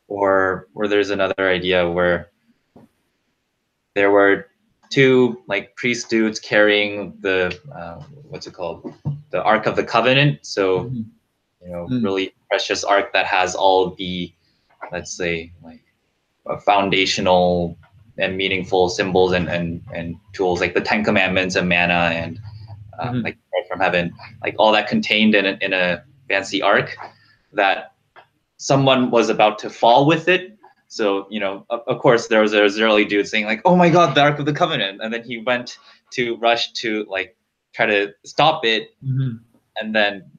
Or there's another idea where there were two like priest dudes carrying the what's it called, the Ark of the Covenant. So Mm-hmm. Mm. really precious ark that has all the, let's say, like foundational and meaningful symbols and tools like the Ten Commandments and manna and Mm-hmm. like bread from heaven, like all that contained in a fancy ark that someone was about to fall with it. So, of course, there was an Israeli dude saying like, "Oh my God, the Ark of the Covenant," and then he went to rush to like try to stop it, Mm-hmm. and then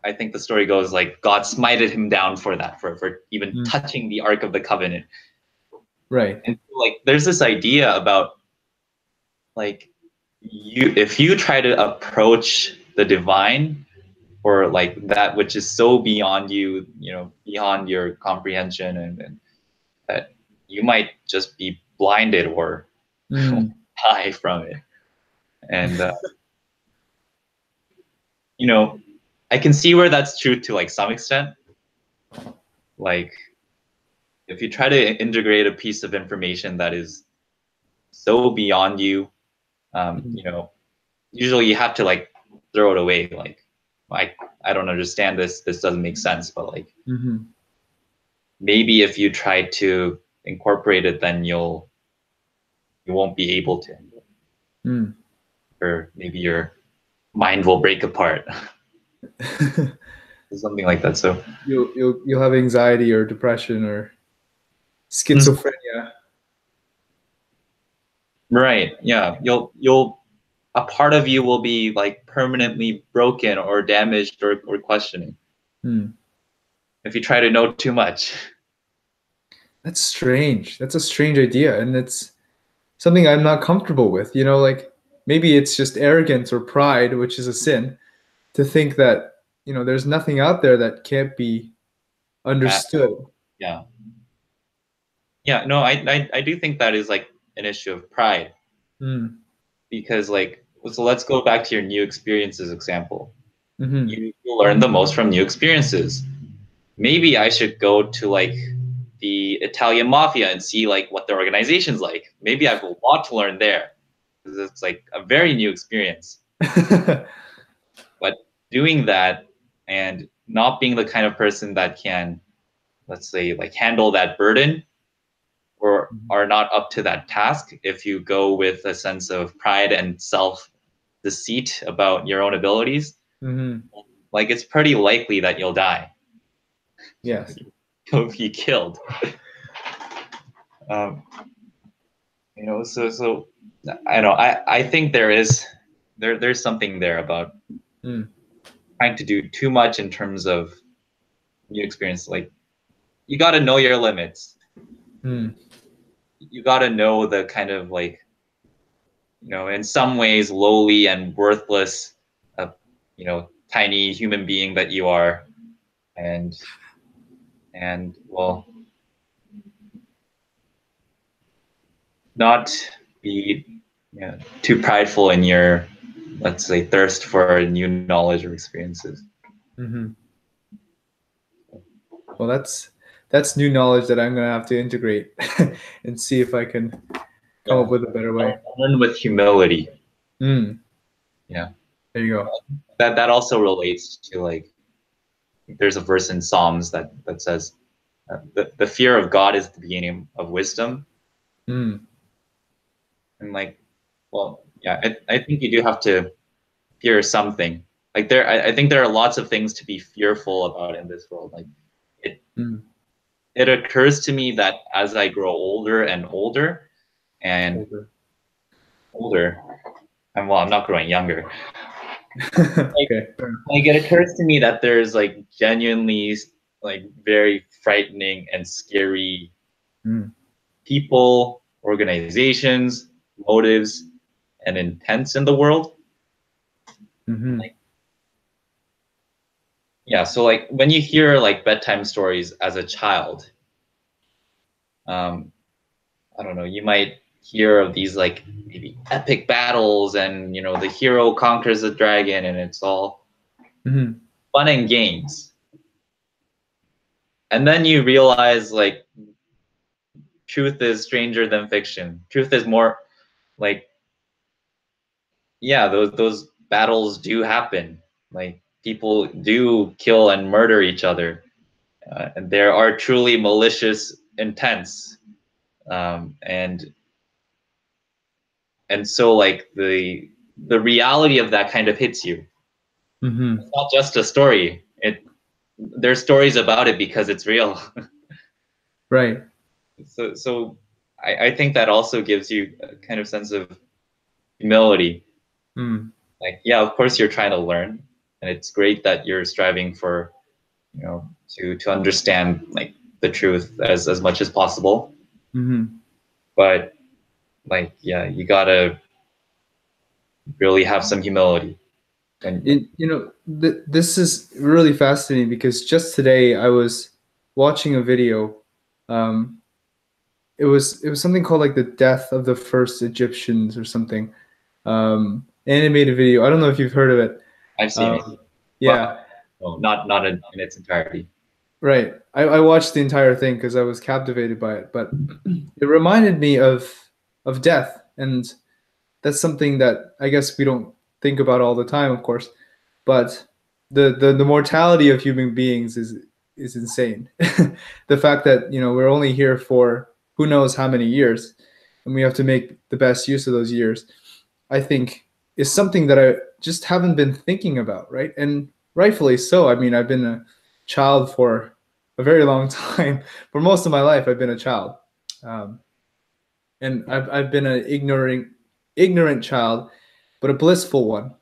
I think the story goes like God smited him down for that, for even Mm. touching the Ark of the Covenant. Right. And like, there's this idea about like if you try to approach the divine or like that which is so beyond you, beyond your comprehension, and that you might just be blinded or Mm. die from it. And you know, I can see where that's true to like some extent. Like if you try to integrate a piece of information that is so beyond you, Mm. usually you have to like throw it away. Like I don't understand this. This doesn't make sense. But like Mm-hmm. maybe if you try to incorporate it, then you won't be able to, Mm. or maybe your mind will break apart. Something like that. So You'll have anxiety or depression or schizophrenia. right, yeah, you'll a part of you will be like permanently broken or damaged or questioning Mm. if you try to know too much. That's strange. That's a strange idea, and it's something I'm not comfortable with. Like maybe it's just arrogance or pride, which is a sin, to think that there's nothing out there that can't be Uh, understood. yeah, yeah, no, I do think that is like an issue of pride, Mm. because like, so let's go back to your new experiences example. Mm-hmm. You learn the most from new experiences. Maybe I should go to like the Italian mafia and see like what the organization's like. Maybe I have a lot to learn there because it's like a very new experience. But doing that and not being the kind of person that can, let's say, like handle that burden or are not up to that task, if you go with a sense of pride and self deceit about your own abilities, Mm-hmm. like it's pretty likely that you'll die. Yes. You'll be killed. Um, so I know I think there's something there about Mm. trying to do too much in terms of new experience. Like you got to know your limits. Mm. You got to know the kind of like, in some ways lowly and worthless, tiny human being that you are, and well, not be, too prideful in your, let's say, thirst for new knowledge or experiences. Hmm. Well, that's new knowledge that I'm gonna have to integrate and see if I can come up Yeah, with a better way. learn with humility. Mm, Yeah, there you go. that also relates to, like, there's a verse in Psalms that says, the fear of God is the beginning of wisdom. Mm, And, like, well, yeah, I think you do have to fear something. Like, I think there are lots of things to be fearful about in this world. Like, it mm. it occurs to me that as I grow older and older and Older. older, and well, I'm not growing younger. Like, Okay. it occurs to me that there's, like, genuinely, like, very frightening and scary Mm, people, organizations, motives, and intents in the world. mm-hmm. Like, yeah, so, like, when you hear, like, bedtime stories as a child, um, I don't know, you might hear of these, like, maybe epic battles, and the hero conquers the dragon, and it's all Mm-hmm. fun and games. And then you realize, like, truth is stranger than fiction. Truth is more like, yeah, those battles do happen. Like, people do kill and murder each other, and there are truly malicious intents, and so, like, the reality of that kind of hits you. Mm-hmm. It's not just a story. There's stories about it because it's real. Right. So I think that also gives you a kind of sense of humility. Mm, Like, yeah, of course you're trying to learn, and it's great that you're striving for, to understand, like, the truth as much as possible. mm-hmm. But, like, yeah, you gotta really have some humility. And This is really fascinating because just today I was watching a video. Um, it was something called like the death of the first Egyptians or something. Animated video. I don't know if you've heard of it. I've seen it, Um, but yeah, no, not in its entirety. right. I watched the entire thing because I was captivated by it. But it reminded me of death, and that's something that I guess we don't think about all the time, of course. But the mortality of human beings is insane. The fact that we're only here for who knows how many years, and we have to make the best use of those years, I think is something that I just haven't been thinking about, right? And rightfully so. I mean, I've been a child for a very long time. For most of my life, I've been a child, um, and I've been an ignorant child, but a blissful one.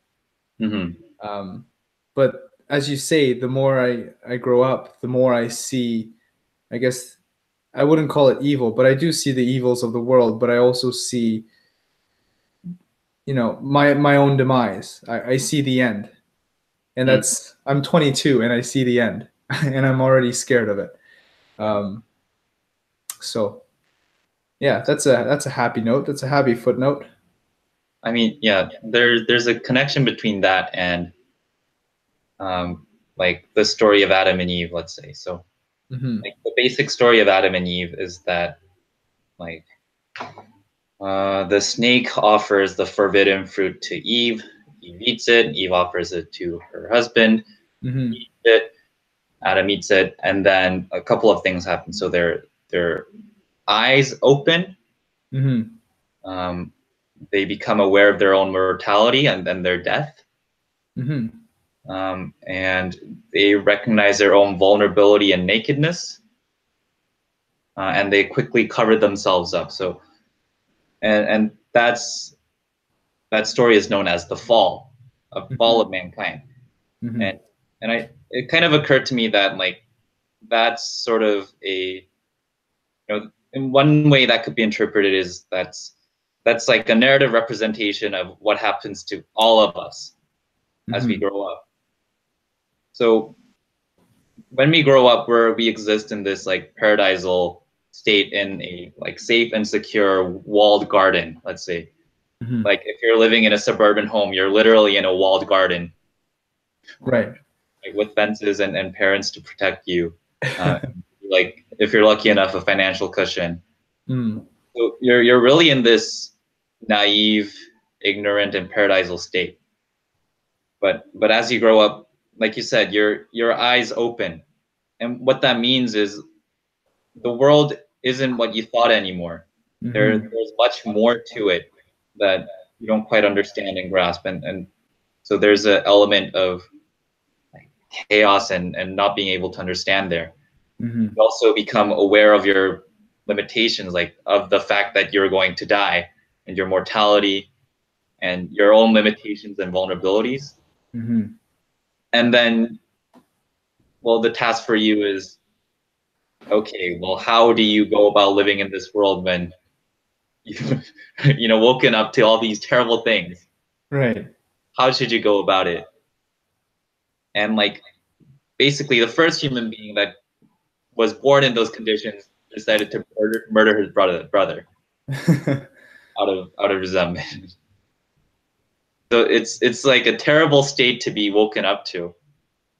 Hmm. Um, but as you say, the more I grow up, the more I see, I guess I wouldn't call it evil, but I do see the evils of the world, but I also see, my own demise. I see the end. And I'm 22 and I see the end and I'm already scared of it. Um, so yeah, that's a happy note. That's a happy footnote. I mean, yeah, there's a connection between that and, like, the story of Adam and Eve, let's say. So, Hmm. like, the basic story of Adam and Eve is that, like, the snake offers the forbidden fruit to Eve. Eve eats it. Eve offers it to her husband. He Hmm. eats it. Adam eats it, and then a couple of things happen. So their eyes open. Hmm. Um, they become aware of their own mortality and then their death, Hmm. and they recognize their own vulnerability and nakedness, and they quickly cover themselves up. So, and that story is known as the fall, a fall of Hmm. mankind. Hmm. And it kind of occurred to me that, like, that's sort of in one way that could be interpreted is that's like a narrative representation of what happens to all of us as we Hmm. grow up. So when we grow up, we exist in this, like, paradisal state in a like safe and secure walled garden, let's say. Mhm. Like if you're living in a suburban home, you're literally in a walled garden, Right. like with fences and parents to protect you. Uh, like if you're lucky enough, a financial cushion. Mm. So you're really in this naive, ignorant, and paradisal state. But as you grow up, like you said, your eyes open, and what that means is the world isn't what you thought anymore. Mhm. There's much more to it that you don't quite understand and grasp, and so there's an element of like, chaos and not being able to understand there. Mhm. You also become aware of your limitations, like of the fact that you're going to die and your mortality and your own limitations and vulnerabilities. Mhm. And then, well, the task for you is okay, well, how do you go about living in this world when you, woken up to all these terrible things? Right. How should you go about it? And like, basically, the first human being that was born in those conditions decided to murder his brother out of resentment. So it's like a terrible state to be woken up to,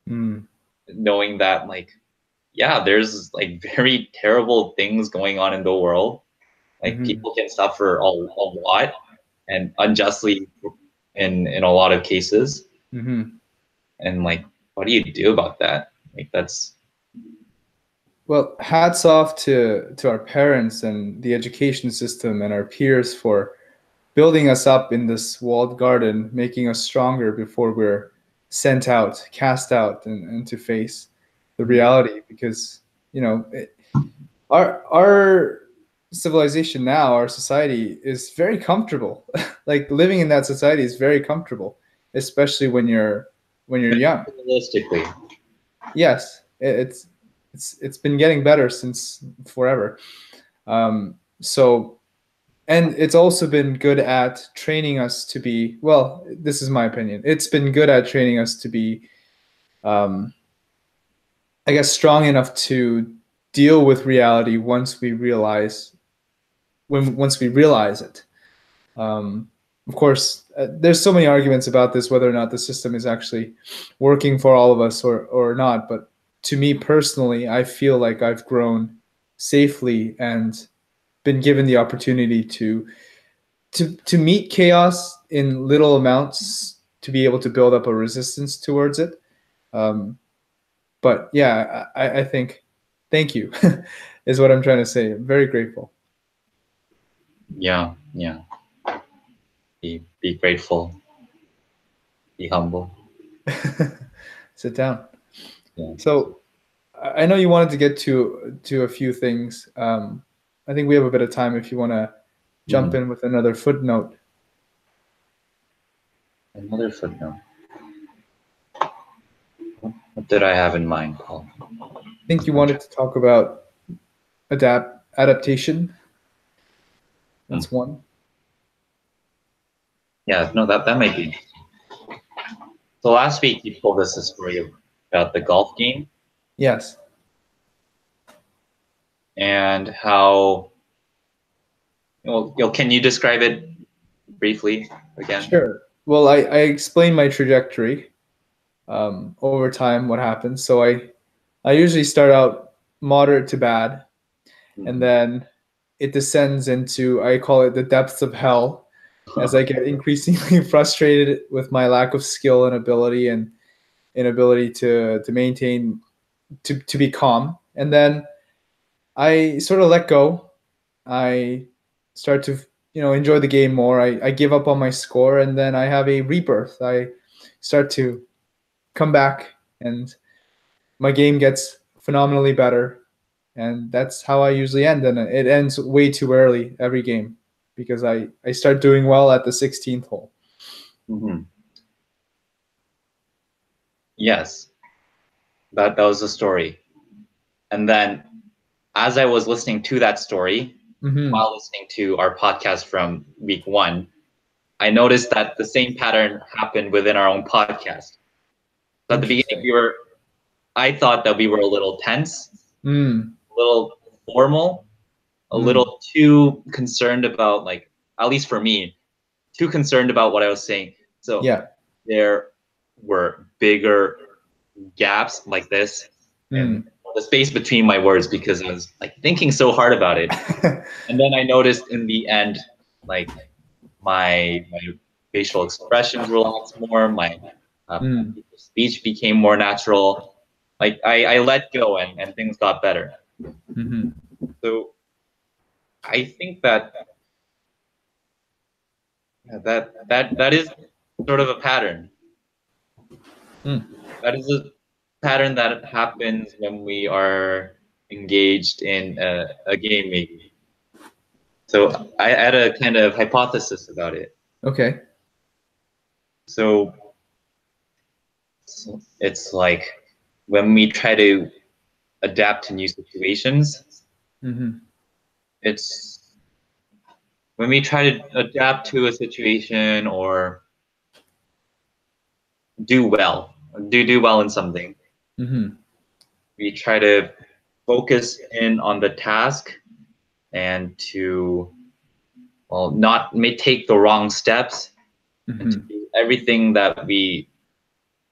Mm. knowing that like yeah, there's like very terrible things going on in the world. Like Mhm. people can suffer a lot and unjustly in a lot of cases. Mhm. And like, what do you do about that? Like that's Well, hats off to our parents and the education system and our peers for building us up in this walled garden, making us stronger before we're sent out, cast out, and to face the reality. Because our civilization now, our society is very comfortable. Like living in that society is very comfortable, especially when you're young. realistically. Yes, it's been getting better since forever. So and it's also been good at training us to be, well, this is my opinion, it's been good at training us to be, um, I guess, strong enough to deal with reality once we realize it. Of course, there's so many arguments about this, whether or not the system is actually working for all of us or not. But to me personally, I feel like I've grown safely and been given the opportunity to meet chaos in little amounts to be able to build up a resistance towards it. Um, but yeah, I think thank you is what I'm trying to say. I'm very grateful. Yeah, yeah. Be grateful, be humble. Sit down. Yeah. So I know you wanted to get to a few things. I think we have a bit of time if you want to jump Mhm. in with another footnote. Another footnote. What did I have in mind, Paul? I think you wanted to talk about adaptation. Hmm. That's one. Yeah, no, that might be. So last week you told us a story about the golf game Yes. and how. Well, can you describe it briefly again? Sure. Well, I explained my trajectory over time, what happens. So I usually start out moderate to bad, and Mhm. then it descends into, I call it the depths of hell, as I get increasingly frustrated with my lack of skill and ability and inability to maintain to be calm. And then I sort of let go. I start to enjoy the game more. I give up on my score, and then I have a rebirth. I start to come back, and my game gets phenomenally better. And that's how I usually end. And it ends way too early every game because I start doing well at the 16th hole. Mhm. Yes, that was the story. And then as I was listening to that story, Mm-hmm. while listening to our podcast from week one, I noticed that the same pattern happened within our own podcast. So at the beginning, Interesting. I thought that we were a little tense, Mm. a little formal, a little too concerned about, like, at least for me, too concerned about what I was saying. So Yeah. there were bigger gaps like this in Mm. the space between my words because I was like thinking so hard about it. And then I noticed in the end, like my facial expressions relaxed more, my Mm. speech became more natural. Like I let go and things got better. Mm-hmm. So I think that that is sort of a pattern. Mm. That is a pattern that happens when we are engaged in a game, maybe. So I had a kind of hypothesis about it. Okay. So it's like when we try to adapt to new situations, Mm-hmm. it's when we try to adapt to a situation or do well, do well in something, Mm-hmm. we try to focus in on the task and to, well, not may take the wrong steps and to Mm-hmm. do everything that we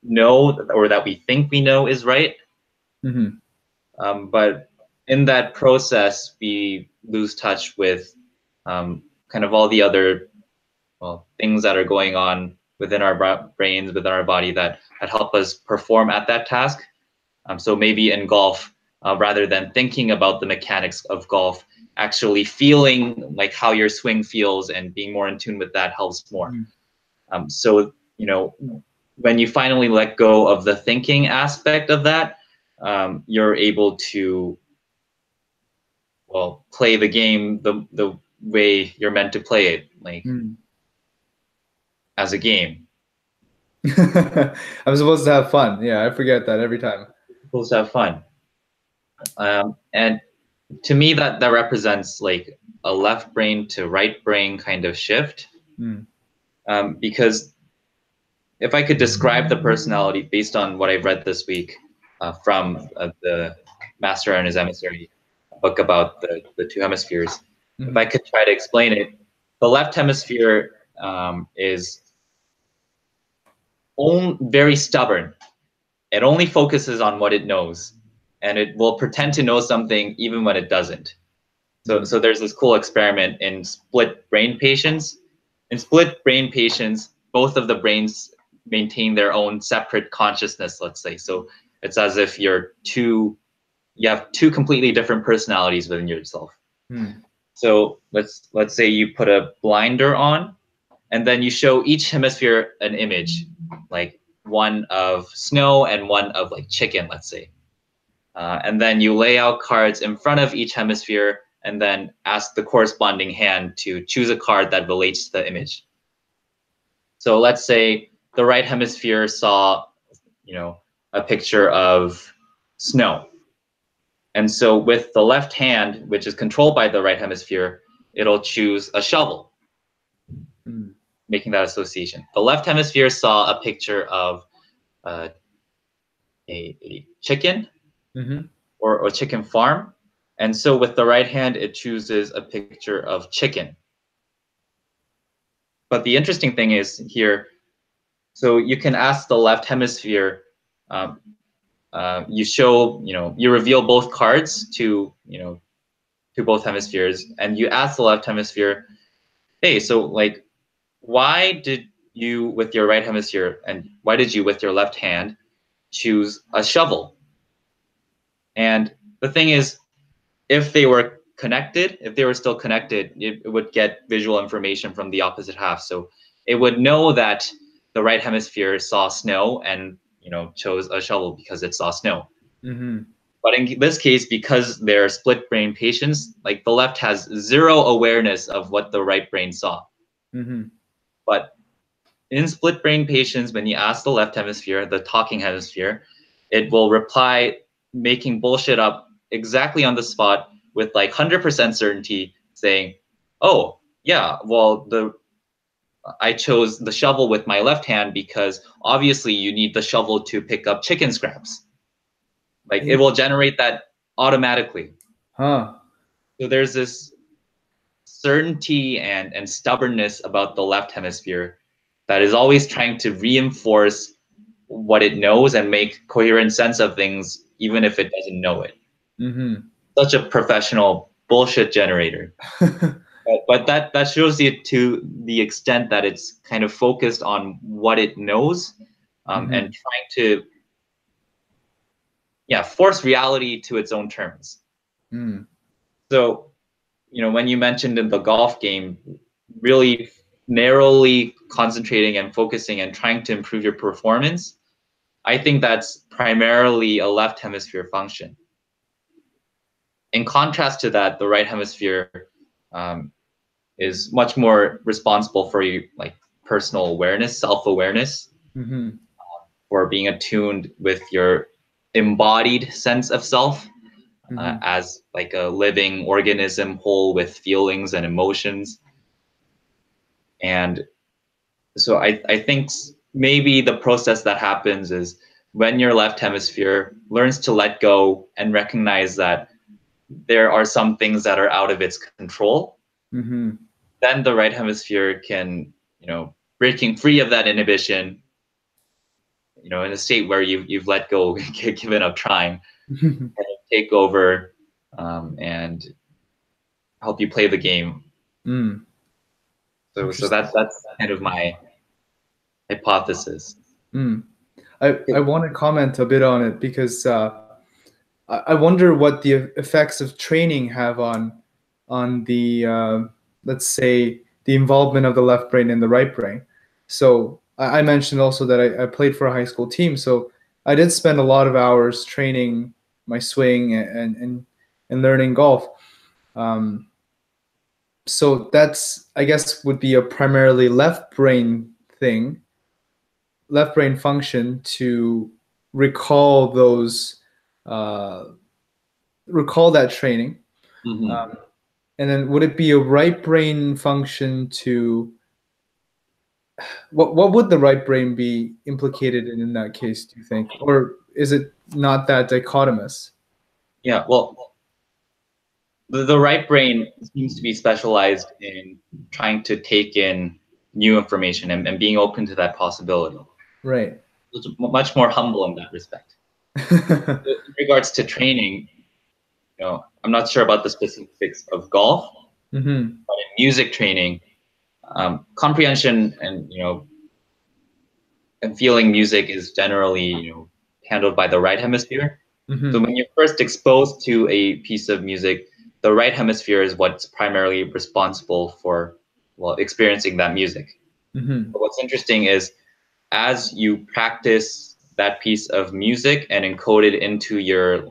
know or that we think we know is right. Mm-hmm. But in that process, we lose touch with kind of all the other, well, things that are going on within our brains, within our body that help us perform at that task. So maybe in golf, rather than thinking about the mechanics of golf, actually feeling like how your swing feels and being more in tune with that helps more. So, when you finally let go of the thinking aspect of that, you're able to, well, play the game the way you're meant to play it, like Mm. as a game. I'm supposed to have fun. Yeah, I forget that every time. You're supposed to have fun. And to me, that represents like a left brain to right brain kind of shift. Mm. Because if I could describe the personality based on what I've read this week from the Master and His Emissary book about the two hemispheres, if I Mm-hmm. could try to explain it, the left hemisphere is very stubborn. It only focuses on what it knows, and it will pretend to know something even when it doesn't. So there's this cool experiment in split brain patients. In split brain patients, both of the brains maintain their own separate consciousness, let's say. So it's as if you have two completely different personalities within yourself. Mm. So let's say you put a blinder on, and then you show each hemisphere an image, like one of snow and one of like chicken, let's say. And then you lay out cards in front of each hemisphere and then ask the corresponding hand to choose a card that relates to the image. So let's say the right hemisphere saw, a picture of snow. And so with the left hand, which is controlled by the right hemisphere, it'll choose a shovel, Mm. making that association. The left hemisphere saw a picture of uh, a chicken Mm-hmm. or chicken farm. And so with the right hand, it chooses a picture of chicken. But the interesting thing is here, so you can ask the left hemisphere, um, you reveal both cards to both hemispheres, and you ask the left hemisphere, hey, so like, why did you with your right hemisphere and why did you with your left hand choose a shovel? And the thing is, if they were connected, if they were still connected, it would get visual information from the opposite half. So it would know that the right hemisphere saw snow and chose a shovel because it saw snow. Mm-hmm. But in this case, because they're split brain patients, like the left has zero awareness of what the right brain saw. Mm-hmm. But in split brain patients, when you ask the left hemisphere, the talking hemisphere, it will reply making bullshit up exactly on the spot with like 100% certainty saying, oh, yeah, well, I chose the shovel with my left hand because obviously you need the shovel to pick up chicken scraps. Like it will generate that automatically. Huh. So there's this certainty and stubbornness about the left hemisphere that is always trying to reinforce what it knows and make coherent sense of things, even if it doesn't know it. Mm-hmm. Such a professional bullshit generator. But that shows you to the extent that it's kind of focused on what it knows, and Mm-hmm. trying to force reality to its own terms. Mm. So, when you mentioned in the golf game, really narrowly concentrating and focusing and trying to improve your performance, I think that's primarily a left hemisphere function. In contrast to that, the right hemisphere um, is much more responsible for you, like personal awareness, self-awareness, Mm-hmm. for being attuned with your embodied sense of self, Mm-hmm. as like a living organism whole with feelings and emotions. And so I think maybe the process that happens is when your left hemisphere learns to let go and recognize that there are some things that are out of its control, Mm-hmm. then the right hemisphere can, breaking free of that inhibition, in a state where you've let go, given up trying, and take over, and help you play the game. Mm. So Interesting. that's kind of my hypothesis. Mm. I want to comment a bit on it because I wonder what the effects of training have on the let's say the involvement of the left brain and the right brain. So I mentioned also that I played for a high school team, so I did spend a lot of hours training my swing and learning golf. Um, so that's, I guess, would be a primarily left brain thing, left brain function to recall those uh, recall that training. Mm-hmm. Um, and then would it be a right brain function to what would the right brain be implicated in that case, do you think? Or is it not that dichotomous? Yeah, well, the right brain seems to be specialized in trying to take in new information and being open to that possibility. Right. It's much more humble in that respect. In regards to training, I'm not sure about the specifics of golf, Mm-hmm. but in music training, comprehension and and feeling music is generally handled by the right hemisphere. So Mm-hmm. when you're first exposed to a piece of music, the right hemisphere is what's primarily responsible for, well, experiencing that music. Mm-hmm. But what's interesting is as you practice that piece of music and encode it into your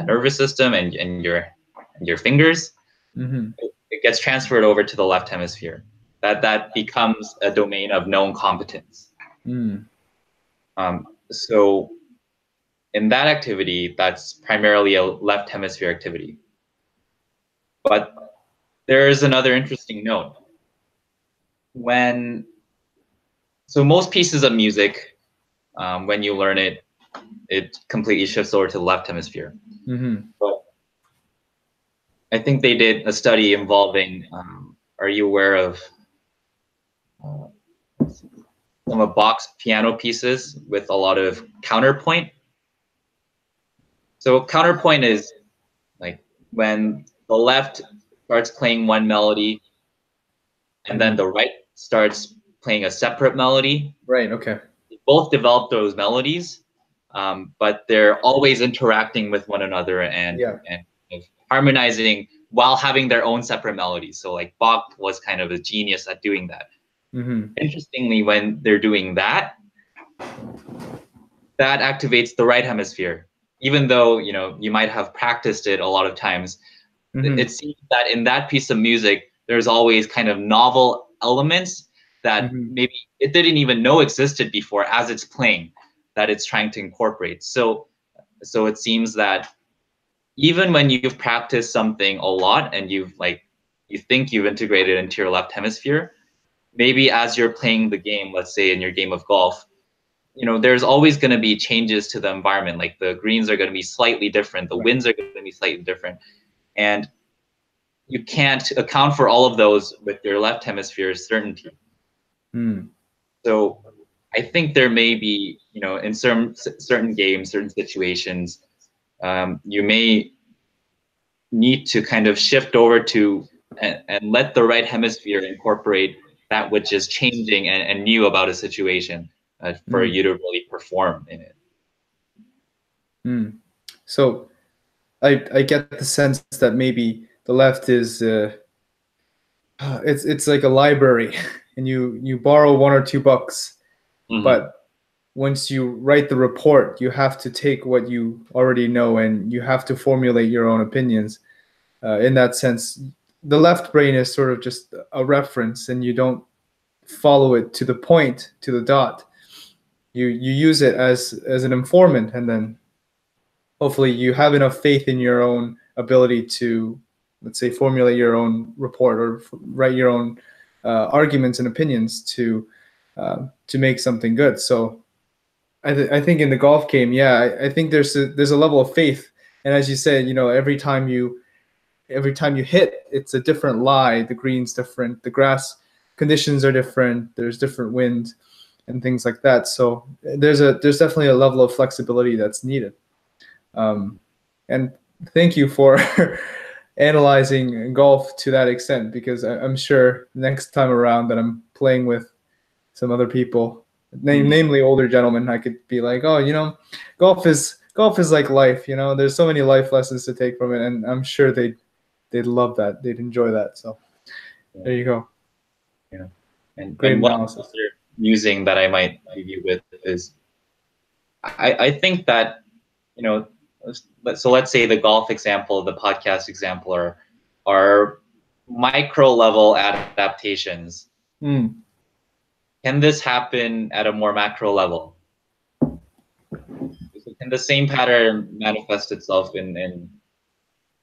nervous system and your fingers, Mm-hmm. it gets transferred over to the left hemisphere. That becomes a domain of known competence. Mm. So in that activity, that's primarily a left hemisphere activity. But there is another interesting note. When so most pieces of music, when you learn it, it completely shifts over to the left hemisphere. Mm-hmm. But I think they did a study involving. Are you aware of uh, some of Bach's piano pieces with a lot of counterpoint? So counterpoint is like when the left starts playing one melody and then Mm. the right starts playing a separate melody. Right. Okay. They both develop those melodies, but they're always interacting with one another Yeah. and harmonizing while having their own separate melodies. So like Bach was kind of a genius at doing that. Mm-hmm. Interestingly, when they're doing that, that activates the right hemisphere. Even though you might have practiced it a lot of times, Mm-hmm. it seems that in that piece of music, there's always kind of novel elements that Mm-hmm. maybe it didn't even know existed before as it's playing, that it's trying to incorporate. So it seems that even when you've practiced something a lot and you think you've integrated into your left hemisphere, maybe as you're playing the game, let's say in your game of golf, there's always going to be changes to the environment. Like the greens are going to be slightly different, the Right. winds are going to be slightly different, and you can't account for all of those with your left hemisphere certainty. Mm. So I think there may be, in certain games, certain situations, you may need to kind of shift over to and let the right hemisphere incorporate that which is changing and new about a situation for Mm. you to really perform in it. Mm. So I get the sense that maybe the left is it's like a library, and you borrow 1 or 2 books, Mm-hmm. but once you write the report, you have to take what you already know and you have to formulate your own opinions. In that sense, the left brain is sort of just a reference, and you don't follow it to the point, to the dot. You use it as an informant, and then hopefully you have enough faith in your own ability to, let's say, formulate your own report or write your own arguments and opinions to make something good. So I think in the golf game, yeah, I think there's a level of faith, and as you said, every time you hit, it's a different lie. The green's different, the grass conditions are different, there's different wind and things like that. So there's definitely a level of flexibility that's needed. And thank you for analyzing golf to that extent, because I'm sure next time around that I'm playing with some other people, namely older gentlemen, I could be like, oh, golf is like life. There's so many life lessons to take from it, and I'm sure they'd love that, they'd enjoy that. So there you go. Yeah. Great And one analysis. other musing that I might leave you with is I think that, so let's say the golf example, the podcast example are micro level adaptations. Mm. Can this happen at a more macro level? Can the same pattern manifest itself in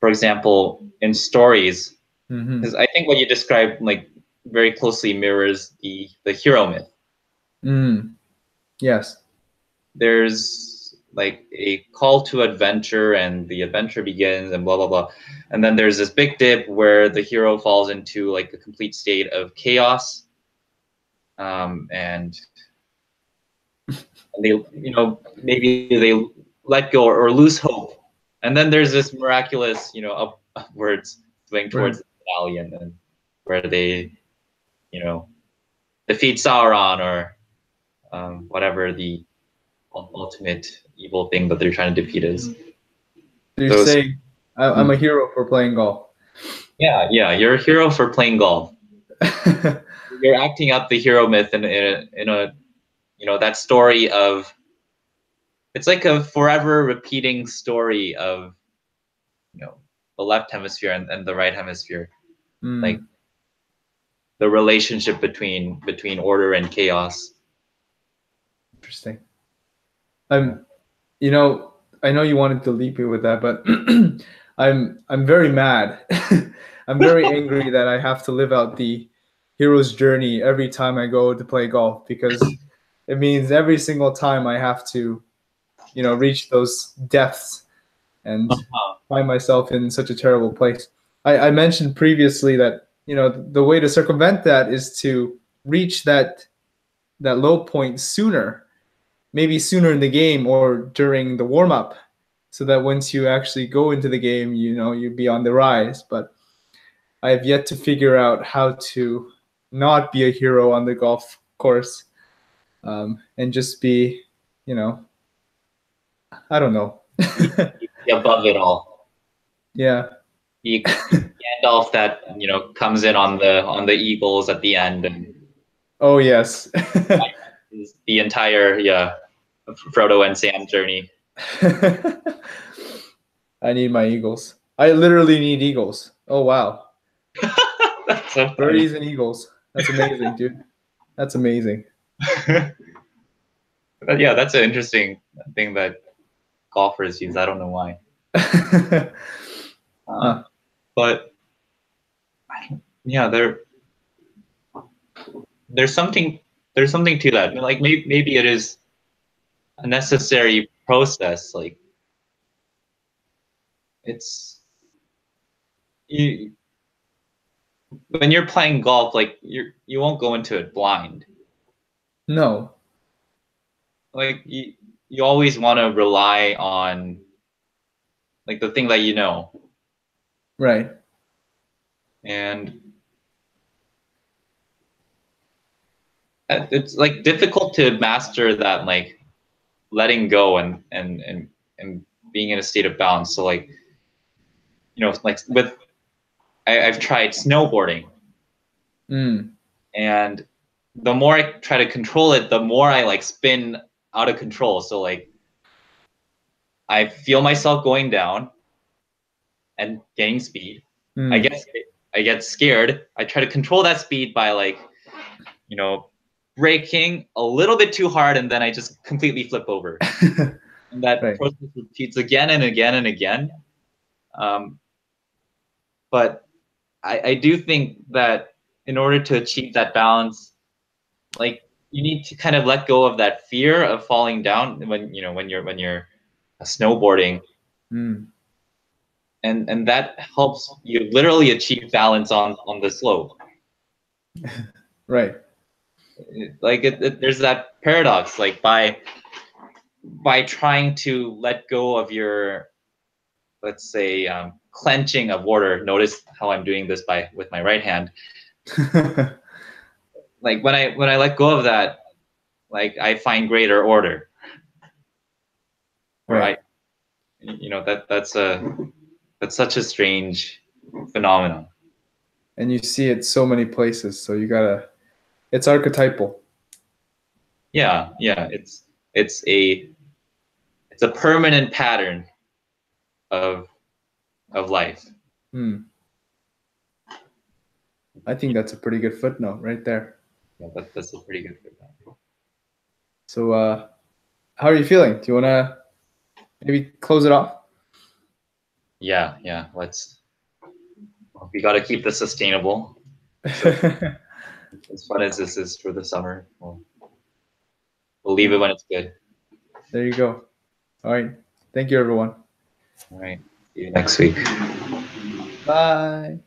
for example, in stories? Because Mm-hmm. I think what you described like very closely mirrors the hero myth. Mm. Yes. There's like a call to adventure and the adventure begins and blah blah blah, and then there's this big dip where the hero falls into like a complete state of chaos, and they maybe they let go or lose hope, and then there's this miraculous upwards swing Right. towards the medallion, and where they defeat Sauron or whatever the ultimate evil thing that they're trying to defeat is. So you're Those saying I'm a hero for playing golf. Yeah, you're a hero for playing golf. You're acting out the hero myth in a that story of, it's like a forever repeating story of the left hemisphere and the right hemisphere, like Mm. the relationship between order and chaos. Interesting. I'm, you know, I know you wanted to leave me with that, but I'm very mad. I'm very angry that I have to live out the hero's journey every time I go to play golf, because it means every single time I have to, reach those depths and find myself in such a terrible place. I mentioned previously that the way to circumvent that is to reach that low point sooner, maybe sooner in the game or during the warm up, so that once you actually go into the game, you'd be on the rise. But I have yet to figure out how to not be a hero on the golf course, and just be, I don't know. Be above it all. Yeah. Be Gandalf that comes in on the eagles at the end and Oh yes. the entire Frodo and Sam journey. I need my eagles. I literally need eagles. Oh wow. That's so funny. Birdies and eagles. That's amazing, dude. That's amazing. But yeah, that's an interesting thing that golfers use. I don't know why. Huh. But yeah, there's something to that. Like maybe it is a necessary process. Like it's when you're playing golf, like you won't go into it blind. No. Like you always want to rely on like the thing that you know. Right. And it's like difficult to master that, like letting go and being in a state of balance. So like, like I've tried snowboarding, Mm. and the more I try to control it, the more I like spin out of control. So like I feel myself going down and gaining speed. I Mm. get I get scared. I try to control that speed by like, braking a little bit too hard, and then I just completely flip over. And that Right. process repeats again and again and again. But I do think that in order to achieve that balance, like you need to kind of let go of that fear of falling down when you're snowboarding, Mm. and that helps you literally achieve balance on the slope. Right. Like there's that paradox, like by trying to let go of your, let's say, clenching of water. Notice how I'm doing this with my right hand. Like when I let go of that, like I find greater order. Or Right. that's such a strange phenomenon. And you see it so many places, so you gotta. It's archetypal. Yeah, it's a it's a permanent pattern of life. Hmm. I think that's a pretty good footnote right there. Yeah, that's a pretty good phenomenon. So, how are you feeling? Do you want to maybe close it off? Yeah. We got to keep this sustainable. So as fun as this is for the summer, we'll leave it when it's good. There you go. All right. Thank you, everyone. All right. See you next week. Bye.